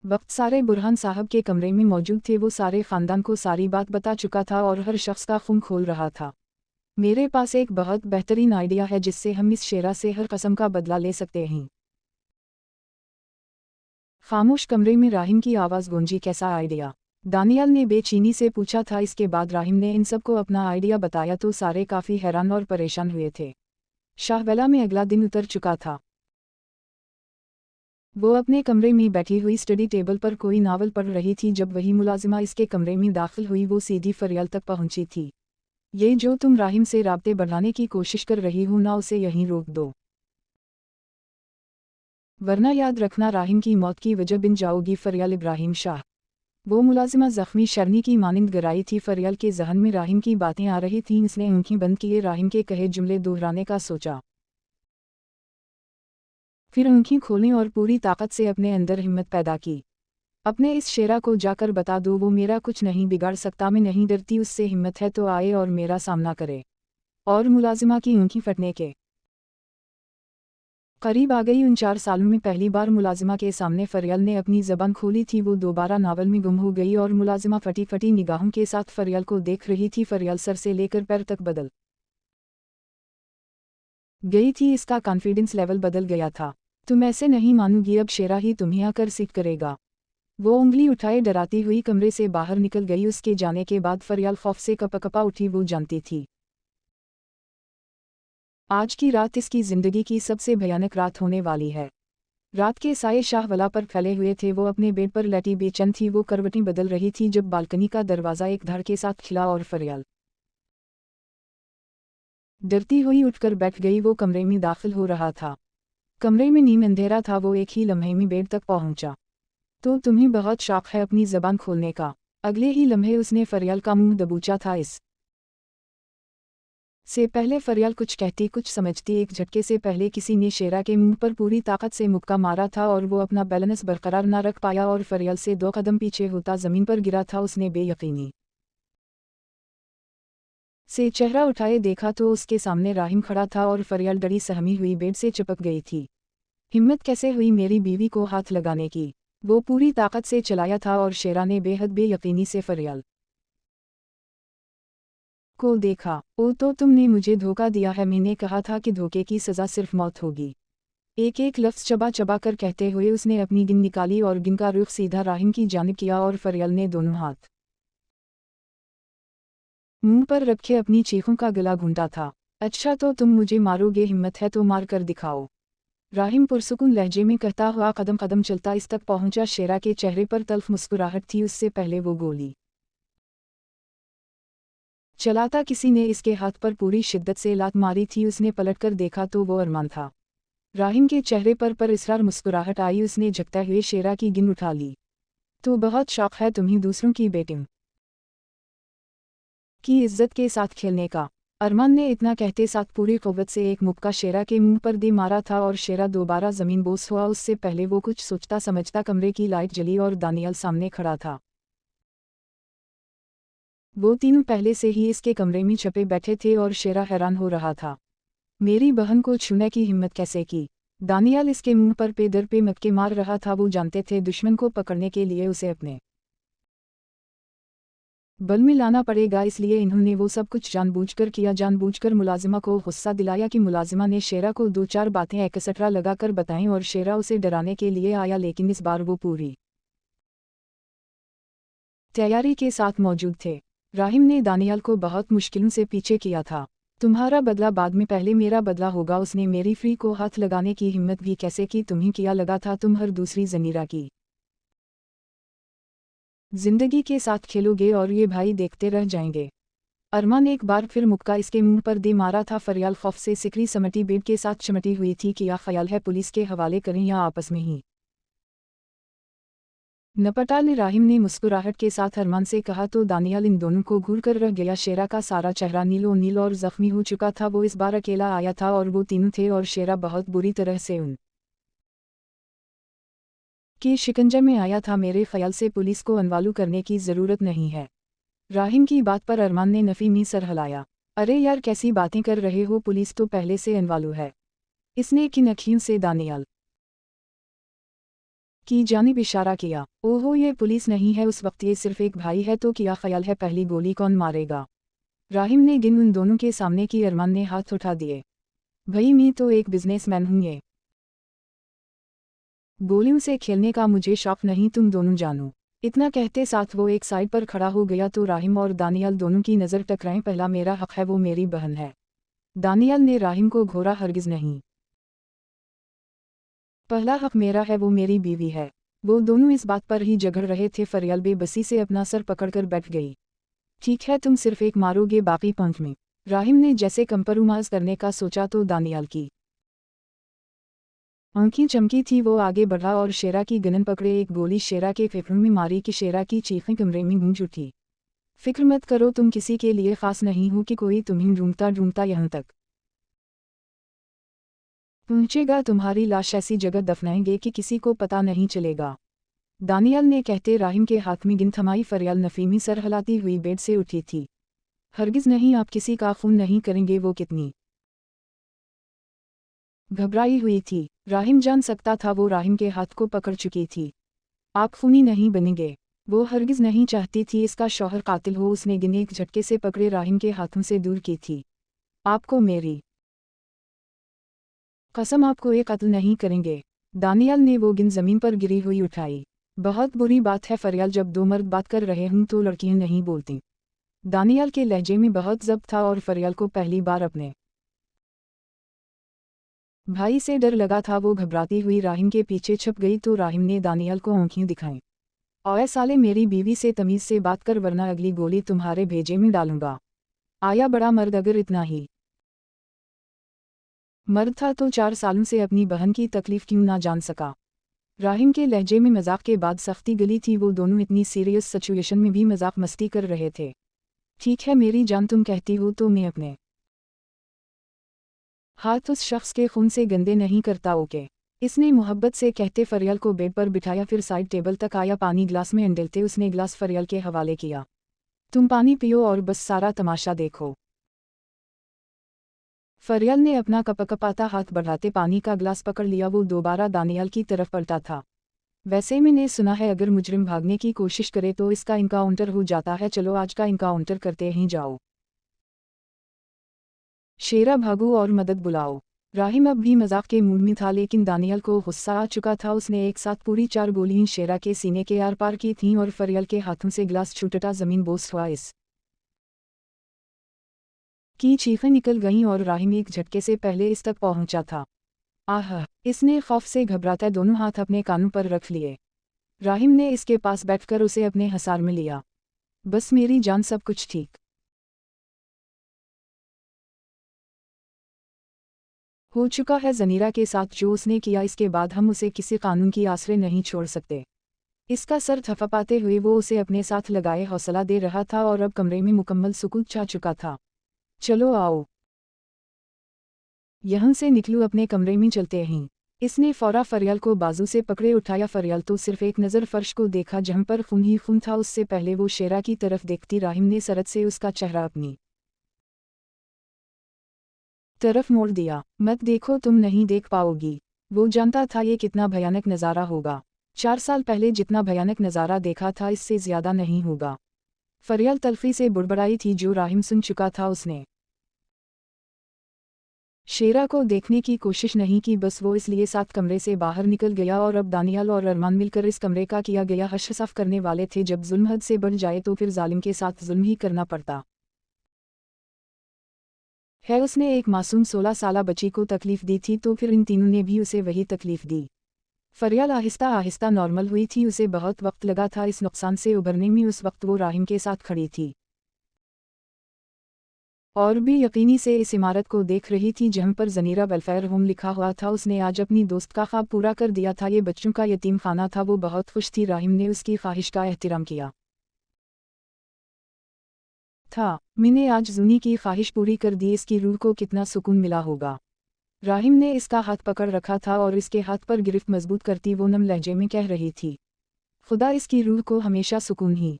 S1: वक्त सारे बुरहान साहब के कमरे में मौजूद थे। वो सारे ख़ानदान को सारी बात बता चुका था और हर शख्स का खून खोल रहा था। मेरे पास एक बहुत बेहतरीन आइडिया है जिससे हम इस शेरा से हर कस्म का बदला ले सकते हैं। खामोश कमरे में राहिम की आवाज़ गूंजी। कैसा आइडिया? दानियाल ने बेचैनी से पूछा था। इसके बाद राहिम ने इन सबको अपना आइडिया बताया तो सारे काफ़ी हैरान और परेशान हुए थे। शाहवेला में अगला दिन उतर चुका था। वो अपने कमरे में बैठी हुई स्टडी टेबल पर कोई नावल पढ़ रही थी जब वही मुलाजिमा इसके कमरे में दाखिल हुई। वो सीधी फरियाल तक पहुंची थी। ये जो तुम राहिम से राब्ते बढ़ाने की कोशिश कर रही हो ना, उसे यहीं रोक दो, वरना याद रखना राहिम की मौत की वजह बन जाओगी। फरियाल इब्राहिम शाह। वो मुलाजिमा जख्मी शर्नी की मानिंद गराई थी। फरियाल के जहन में राहिम की बातें आ रही थीं। उसने आंखें बंद किए राहिम के कहे जुमले दोहराने का सोचा, फिर आंखें खोलीं और पूरी ताकत से अपने अंदर हिम्मत पैदा की। अपने इस शेरा को जाकर बता दो वो मेरा कुछ नहीं बिगाड़ सकता। मैं नहीं डरती, उससे हिम्मत है तो आए और मेरा सामना करे। और मुलाजिमा की आंखें फटने के करीब आ गई। उन 4 सालों में पहली बार मुलाजिमा के सामने फरियाल ने अपनी ज़बान खोली थी। वो दोबारा नावल में गुम हो गई और मुलाजिमा फटी फटी निगाहों के साथ फरियाल को देख रही थी। फरियाल सर से लेकर पैर तक बदल गई थी। इसका कॉन्फिडेंस लेवल बदल गया था। तुम ऐसे नहीं मानोगी, अब शेरा ही तुम्हें आकर सीट करेगा। वो उंगली उठाए डराती हुई कमरे से बाहर निकल गई। उसके जाने के बाद फरियाल खौफ से कपकपा उठी। वो जानती थी आज की रात इसकी जिंदगी की सबसे भयानक रात होने वाली है। रात के साये शाहवला पर फैले हुए थे। वो अपने बेड पर लेटी बेचैन थी। वो करवटें बदल रही थी जब बालकनी का दरवाज़ा एक धड़ के साथ खिला और फरियाल डरती हुई उठकर बैठ गई। वो कमरे में दाखिल हो रहा था। कमरे में नीम अंधेरा था। वो एक ही लम्हे में बेड तक पहुंचा। तो तुम्हें बहुत शौक है अपनी ज़बान खोलने का? अगले ही लम्हे उसने फरियाल का मुंह दबोचा था। इस से पहले फरियाल कुछ कहती कुछ समझती, एक झटके से पहले किसी ने शेरा के मुंह पर पूरी ताकत से मुक्का मारा था और वो अपना बैलेंस बरकरार न रख पाया और फरियाल से 2 कदम पीछे होता ज़मीन पर गिरा था। उसने बेयकीनी से चेहरा उठाए देखा तो उसके सामने राहिम खड़ा था और फरियाल डरी सहमी हुई बेड से चिपक गई थी। हिम्मत कैसे हुई मेरी बीवी को हाथ लगाने की? वो पूरी ताकत से चलाया था और शेरा ने बेहद बेयकीनी से फरियाल को देखा। ओ तो तुमने मुझे धोखा दिया है। मैंने कहा था कि धोखे की सज़ा सिर्फ मौत होगी। एक एक लफ्ज़ चबा चबा कर कहते हुए उसने अपनी गिन निकाली और गिन का रुख सीधा राहिम की जानिब किया और फरियाल ने दोनों हाथ मुंह पर रखे अपनी चीखों का गला घूंटा था। अच्छा तो तुम मुझे मारोगे? हिम्मत है तो मार कर दिखाओ। राहिम पुरसुकून लहजे में कहता हुआ कदम कदम चलता इस तक पहुंचा। शेरा के चेहरे पर तल्फ मुस्कुराहट थी। उससे पहले वो गोली चलाता किसी ने इसके हाथ पर पूरी शिद्दत से लात मारी थी। उसने पलटकर देखा तो वो अरमान था। राहिम के चेहरे पर इसरार मुस्कुराहट आई। उसने झकते हुए शेरा की गिन उठा ली। तो बहुत शौक है तुम्हें दूसरों की बेटियों की इज्जत के साथ खेलने का। अरमान ने इतना कहते साथ पूरी क़ुव्वत से एक मुक्का शेरा के मुंह पर दे मारा था और शेरा दोबारा ज़मीन बोस हुआ। उससे पहले वो कुछ सोचता समझता कमरे की लाइट जली और दानियल सामने खड़ा था। वो तीनों पहले से ही इसके कमरे में छपे बैठे थे और शेरा हैरान हो रहा था। मेरी बहन को छूने की हिम्मत कैसे की? दानियल इसके मुंह पर पे दर पे मक्के मार रहा था। वो जानते थे दुश्मन को पकड़ने के लिए उसे अपने बल में लाना पड़ेगा, इसलिए इन्होंने वो सब कुछ जानबूझकर किया। जानबूझकर मुलाजिमा को गुस्सा दिलाया कि मुलाजिमा ने शेरा को दो चार बातें एक्सेट्रा लगाकर बताएं और शेरा उसे डराने के लिए आया। लेकिन इस बार वो पूरी तैयारी के साथ मौजूद थे। राहिम ने दानियल को बहुत मुश्किलों से पीछे किया था। तुम्हारा बदला बाद में, पहले मेरा बदला होगा। उसने मेरी फ्री को हाथ लगाने की हिम्मत भी कैसे की? तुम्हें किया लगा था तुम हर दूसरी जनीरा की जिंदगी के साथ खेलोगे और ये भाई देखते रह जाएंगे। अरमान एक बार फिर मुक्का इसके मुंह पर दे मारा था। फरियाल खौफ से सिकरी समटी बेड के साथ चमटी हुई थी। क्या ख्याल है पुलिस के हवाले करें या आपस में ही नपटा ले? राहिम ने मुस्कुराहट के साथ अरमान से कहा तो दानियल इन दोनों को घूर कर रह गया। शेरा का सारा चेहरा नीलो नील और जख्मी हो चुका था। वो इस बार अकेला आया था और वो तीनों थे और शेरा बहुत बुरी तरह से उन के शिकंजे में आया था। मेरे ख्याल से पुलिस को अनवालू करने की ज़रूरत नहीं है। राहिम की बात पर अरमान ने नफ़ी में सर हिलाया। अरे यार कैसी बातें कर रहे हो, पुलिस तो पहले से अनवालू है। इसने किन अखियों से दानियल की जानिब इशारा किया। ओहो ये पुलिस नहीं है, उस वक्त ये सिर्फ एक भाई है। तो क्या ख्याल है पहली गोली कौन मारेगा? राहिम ने गिन उन दोनों के सामने की। अरमान ने हाथ उठा दिए। भाई मैं तो एक बिजनेसमैन हूँ, ये गोलियों से खेलने का मुझे शौक नहीं, तुम दोनों जानो। इतना कहते साथ वो एक साइड पर खड़ा हो गया तो राहिम और दानियल दोनों की नज़र टकराएं। पहला मेरा हक है, वो मेरी बहन है। दानियल ने राहिम को घोरा। हरगिज़ नहीं, पहला हक मेरा है, वो मेरी बीवी है। वो दोनों इस बात पर ही झगड़ रहे थे। फरियाल बेबसी से अपना सर पकड़कर बैठ गई। ठीक है तुम सिर्फ एक मारोगे, बाकी पंख में। राहिम ने जैसे कंप्रोमाइज करने का सोचा तो दानियल की आंखें चमकी थी। वो आगे बढ़ा और शेरा की गनन पकड़े। एक गोली शेरा के फेफड़ों में मारी कि शेरा की चीखें कमरे में गूंज उठी। फिक्र मत करो, तुम किसी के लिए खास नहीं हो कि कोई तुम्हें ढूंढता ढूंढता यहाँ तक पहुंचेगा। तुम्हारी लाश ऐसी जगह दफनाएंगे कि किसी को पता नहीं चलेगा। दानियल ने कहते राहिम के हाथ में गिन थमाई। फरियाल नफीमी सर हिलाती हुई बेड से उठी थी। हरगिज़ नहीं, आप किसी का खून नहीं करेंगे। वो कितनी घबराई हुई थी राहिम जान सकता था। वो राहिम के हाथ को पकड़ चुकी थी। आप खूनी नहीं बनेंगे, वो हरगिज़ नहीं चाहती थी इसका शौहर कातिल हो। उसने गिन एक झटके से पकड़े राहिम के हाथों से दूर की थी। आपको मेरी कसम, आपको ये कत्ल नहीं करेंगे। दानियल ने वो गिन ज़मीन पर गिरी हुई उठाई। बहुत बुरी बात है फरियाल, जब दो मर्द बात कर रहे हों तो लड़कियां नहीं बोलती। दानियल के लहजे में बहुत ज़ब्त था और फरियाल को पहली बार अपने भाई से डर लगा था। वो घबराती हुई राहिम के पीछे छुप गई तो राहिम ने दानियल को आंखें दिखाईं। ओए साले, मेरी बीवी से तमीज़ से बात कर वरना अगली गोली तुम्हारे भेजे में डालूंगा। आया बड़ा मर्द, अगर इतना ही मर्द था तो 4 सालों से अपनी बहन की तकलीफ क्यों ना जान सका। राहिम के लहजे में मजाक के बाद सख्ती गली थी। वो दोनों इतनी सीरियस सिचुएशन में भी मजाक मस्ती कर रहे थे। ठीक है मेरी जान, तुम कहती हो तो मैं अपने हाथ उस शख्स के खून से गंदे नहीं करता। ओके, इसने मोहब्बत से कहते फरियाल को बेड पर बिठाया। फिर साइड टेबल तक आया। पानी ग्लास में अंडेलते उसने ग्लास फरियाल के हवाले किया। तुम पानी पियो और बस सारा तमाशा देखो। फरियाल ने अपना कपकपाता हाथ बढ़ाते पानी का ग्लास पकड़ लिया। वो दोबारा दानियल की तरफ पलटा था। वैसे मैंने सुना है अगर मुजरिम भागने की कोशिश करे तो इसका इनकाउंटर हो जाता है। चलो आज का इनकाउंटर करते ही जाओ। शेरा भागो और मदद बुलाओ। राहिम अब भी मजाक के मूड में था लेकिन दानियल को गुस्सा आ चुका था। उसने एक साथ पूरी 4 गोलियां शेरा के सीने के आर पार की थीं और फरियाल के हाथों से ग्लास छूटता ज़मीन बोस हुआ। इस की चीखें निकल गईं और राहिम एक झटके से पहले इस तक पहुंचा था। आह! इसने खौफ से घबराता दोनों हाथ अपने कानों पर रख लिए। राहिम ने इसके पास बैठकर उसे अपने हसार में लिया। बस मेरी जान, सब कुछ ठीक हो चुका है ज़नीरा के साथ जो उसने किया, इसके बाद हम उसे किसी कानून की आसरे नहीं छोड़ सकते। इसका सर थपथपाते हुए वो उसे अपने साथ लगाए हौसला दे रहा था और अब कमरे में मुकम्मल सुकूत छा चुका था। चलो आओ, यहाँ से निकलो, अपने कमरे में चलते हैं। इसने फौरा फरियाल को बाजू से पकड़े उठाया। फरियाल तो सिर्फ एक नज़र फर्श को देखा जहाँ पर खून ही खून था। उससे पहले वो शेरा की तरफ देखती राहिम ने सरत से उसका चेहरा अपनी तरफ मोड़ दिया। मत देखो, तुम नहीं देख पाओगी। वो जानता था ये कितना भयानक नज़ारा होगा। 4 साल पहले जितना भयानक नज़ारा देखा था इससे ज़्यादा नहीं होगा। फरियाल तल्फी से बुड़बड़ाई थी जो राहिम सुन चुका था। उसने शेरा को देखने की कोशिश नहीं की, बस वो इसलिए साथ कमरे से बाहर निकल गया और अब दानियाल और अरमान मिलकर इस कमरे का किया गया हश्र साफ करने वाले थे। जब जुल्म हद से बढ़ जाए तो फिर जालिम के साथ जुल्म ही करना पड़ता है। उसने एक मासूम 16 साला बच्ची को तकलीफ दी थी तो फिर इन तीनों ने भी उसे वही तकलीफ दी। फरियाल आहिस्ता आहिस्ता नॉर्मल हुई थी। उसे बहुत वक्त लगा था इस नुकसान से उभरने में। उस वक्त वो राहिम के साथ खड़ी थी और भी यकीनी से इस इमारत को देख रही थी जहाँ पर ज़नीरा वेलफेयर होम लिखा हुआ था। उसने आज अपनी दोस्त का ख्वाब पूरा कर दिया था। ये बच्चों का यतीम खाना था। वो बहुत खुश थी। राहिम ने उसकी ख्वाहिश का एहतराम किया था। मैंने आज जूनी की ख्वाहिश पूरी कर दी। इसकी रूह को कितना सुकून मिला होगा। राहिम ने इसका हाथ पकड़ रखा था और इसके हाथ पर गिरफ्त मजबूत करती वो नम लहजे में कह रही थी, खुदा इसकी रूह को हमेशा सुकून ही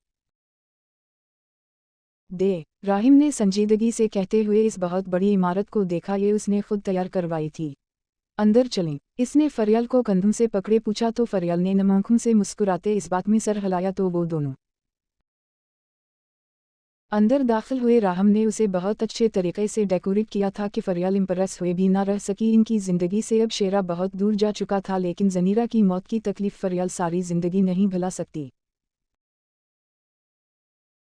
S1: दे। राहिम ने संजीदगी से कहते हुए इस बहुत बड़ी इमारत को देखा। ये उसने खुद तैयार करवाई थी। अंदर चलें, इसने फरियाल को कंधों से पकड़े पूछा तो फरियाल ने नम आंखों से मुस्कुराते इस बात में सर हिलाया तो वो दोनों अंदर दाखिल हुए। राहिम ने उसे बहुत अच्छे तरीके से डेकोरेट किया था कि फरियाल इम्प्रेस हुए भी ना रह सकी। इनकी ज़िंदगी से अब शेरा बहुत दूर जा चुका था, लेकिन ज़नीरा की मौत की तकलीफ फरियाल सारी ज़िंदगी नहीं भुला सकती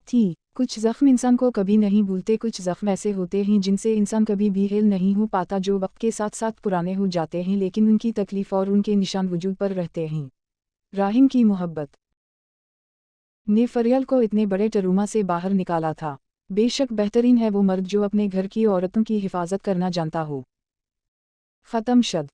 S1: थी। कुछ ज़ख्म इंसान को कभी नहीं भूलते। कुछ ज़ख्म ऐसे होते हैं जिनसे इंसान कभी भी हेल नहीं हो पाता, जो वक्त के साथ साथ पुराने हो जाते हैं, लेकिन उनकी तकलीफ और उनके निशान वजूद पर रहते हैं। राहिम की मोहब्बत ने फरियाल को इतने बड़े टरूमा से बाहर निकाला था। बेशक बेहतरीन है वो मर्द जो अपने घर की औरतों की हिफाजत करना जानता हो। ख़त्म शद।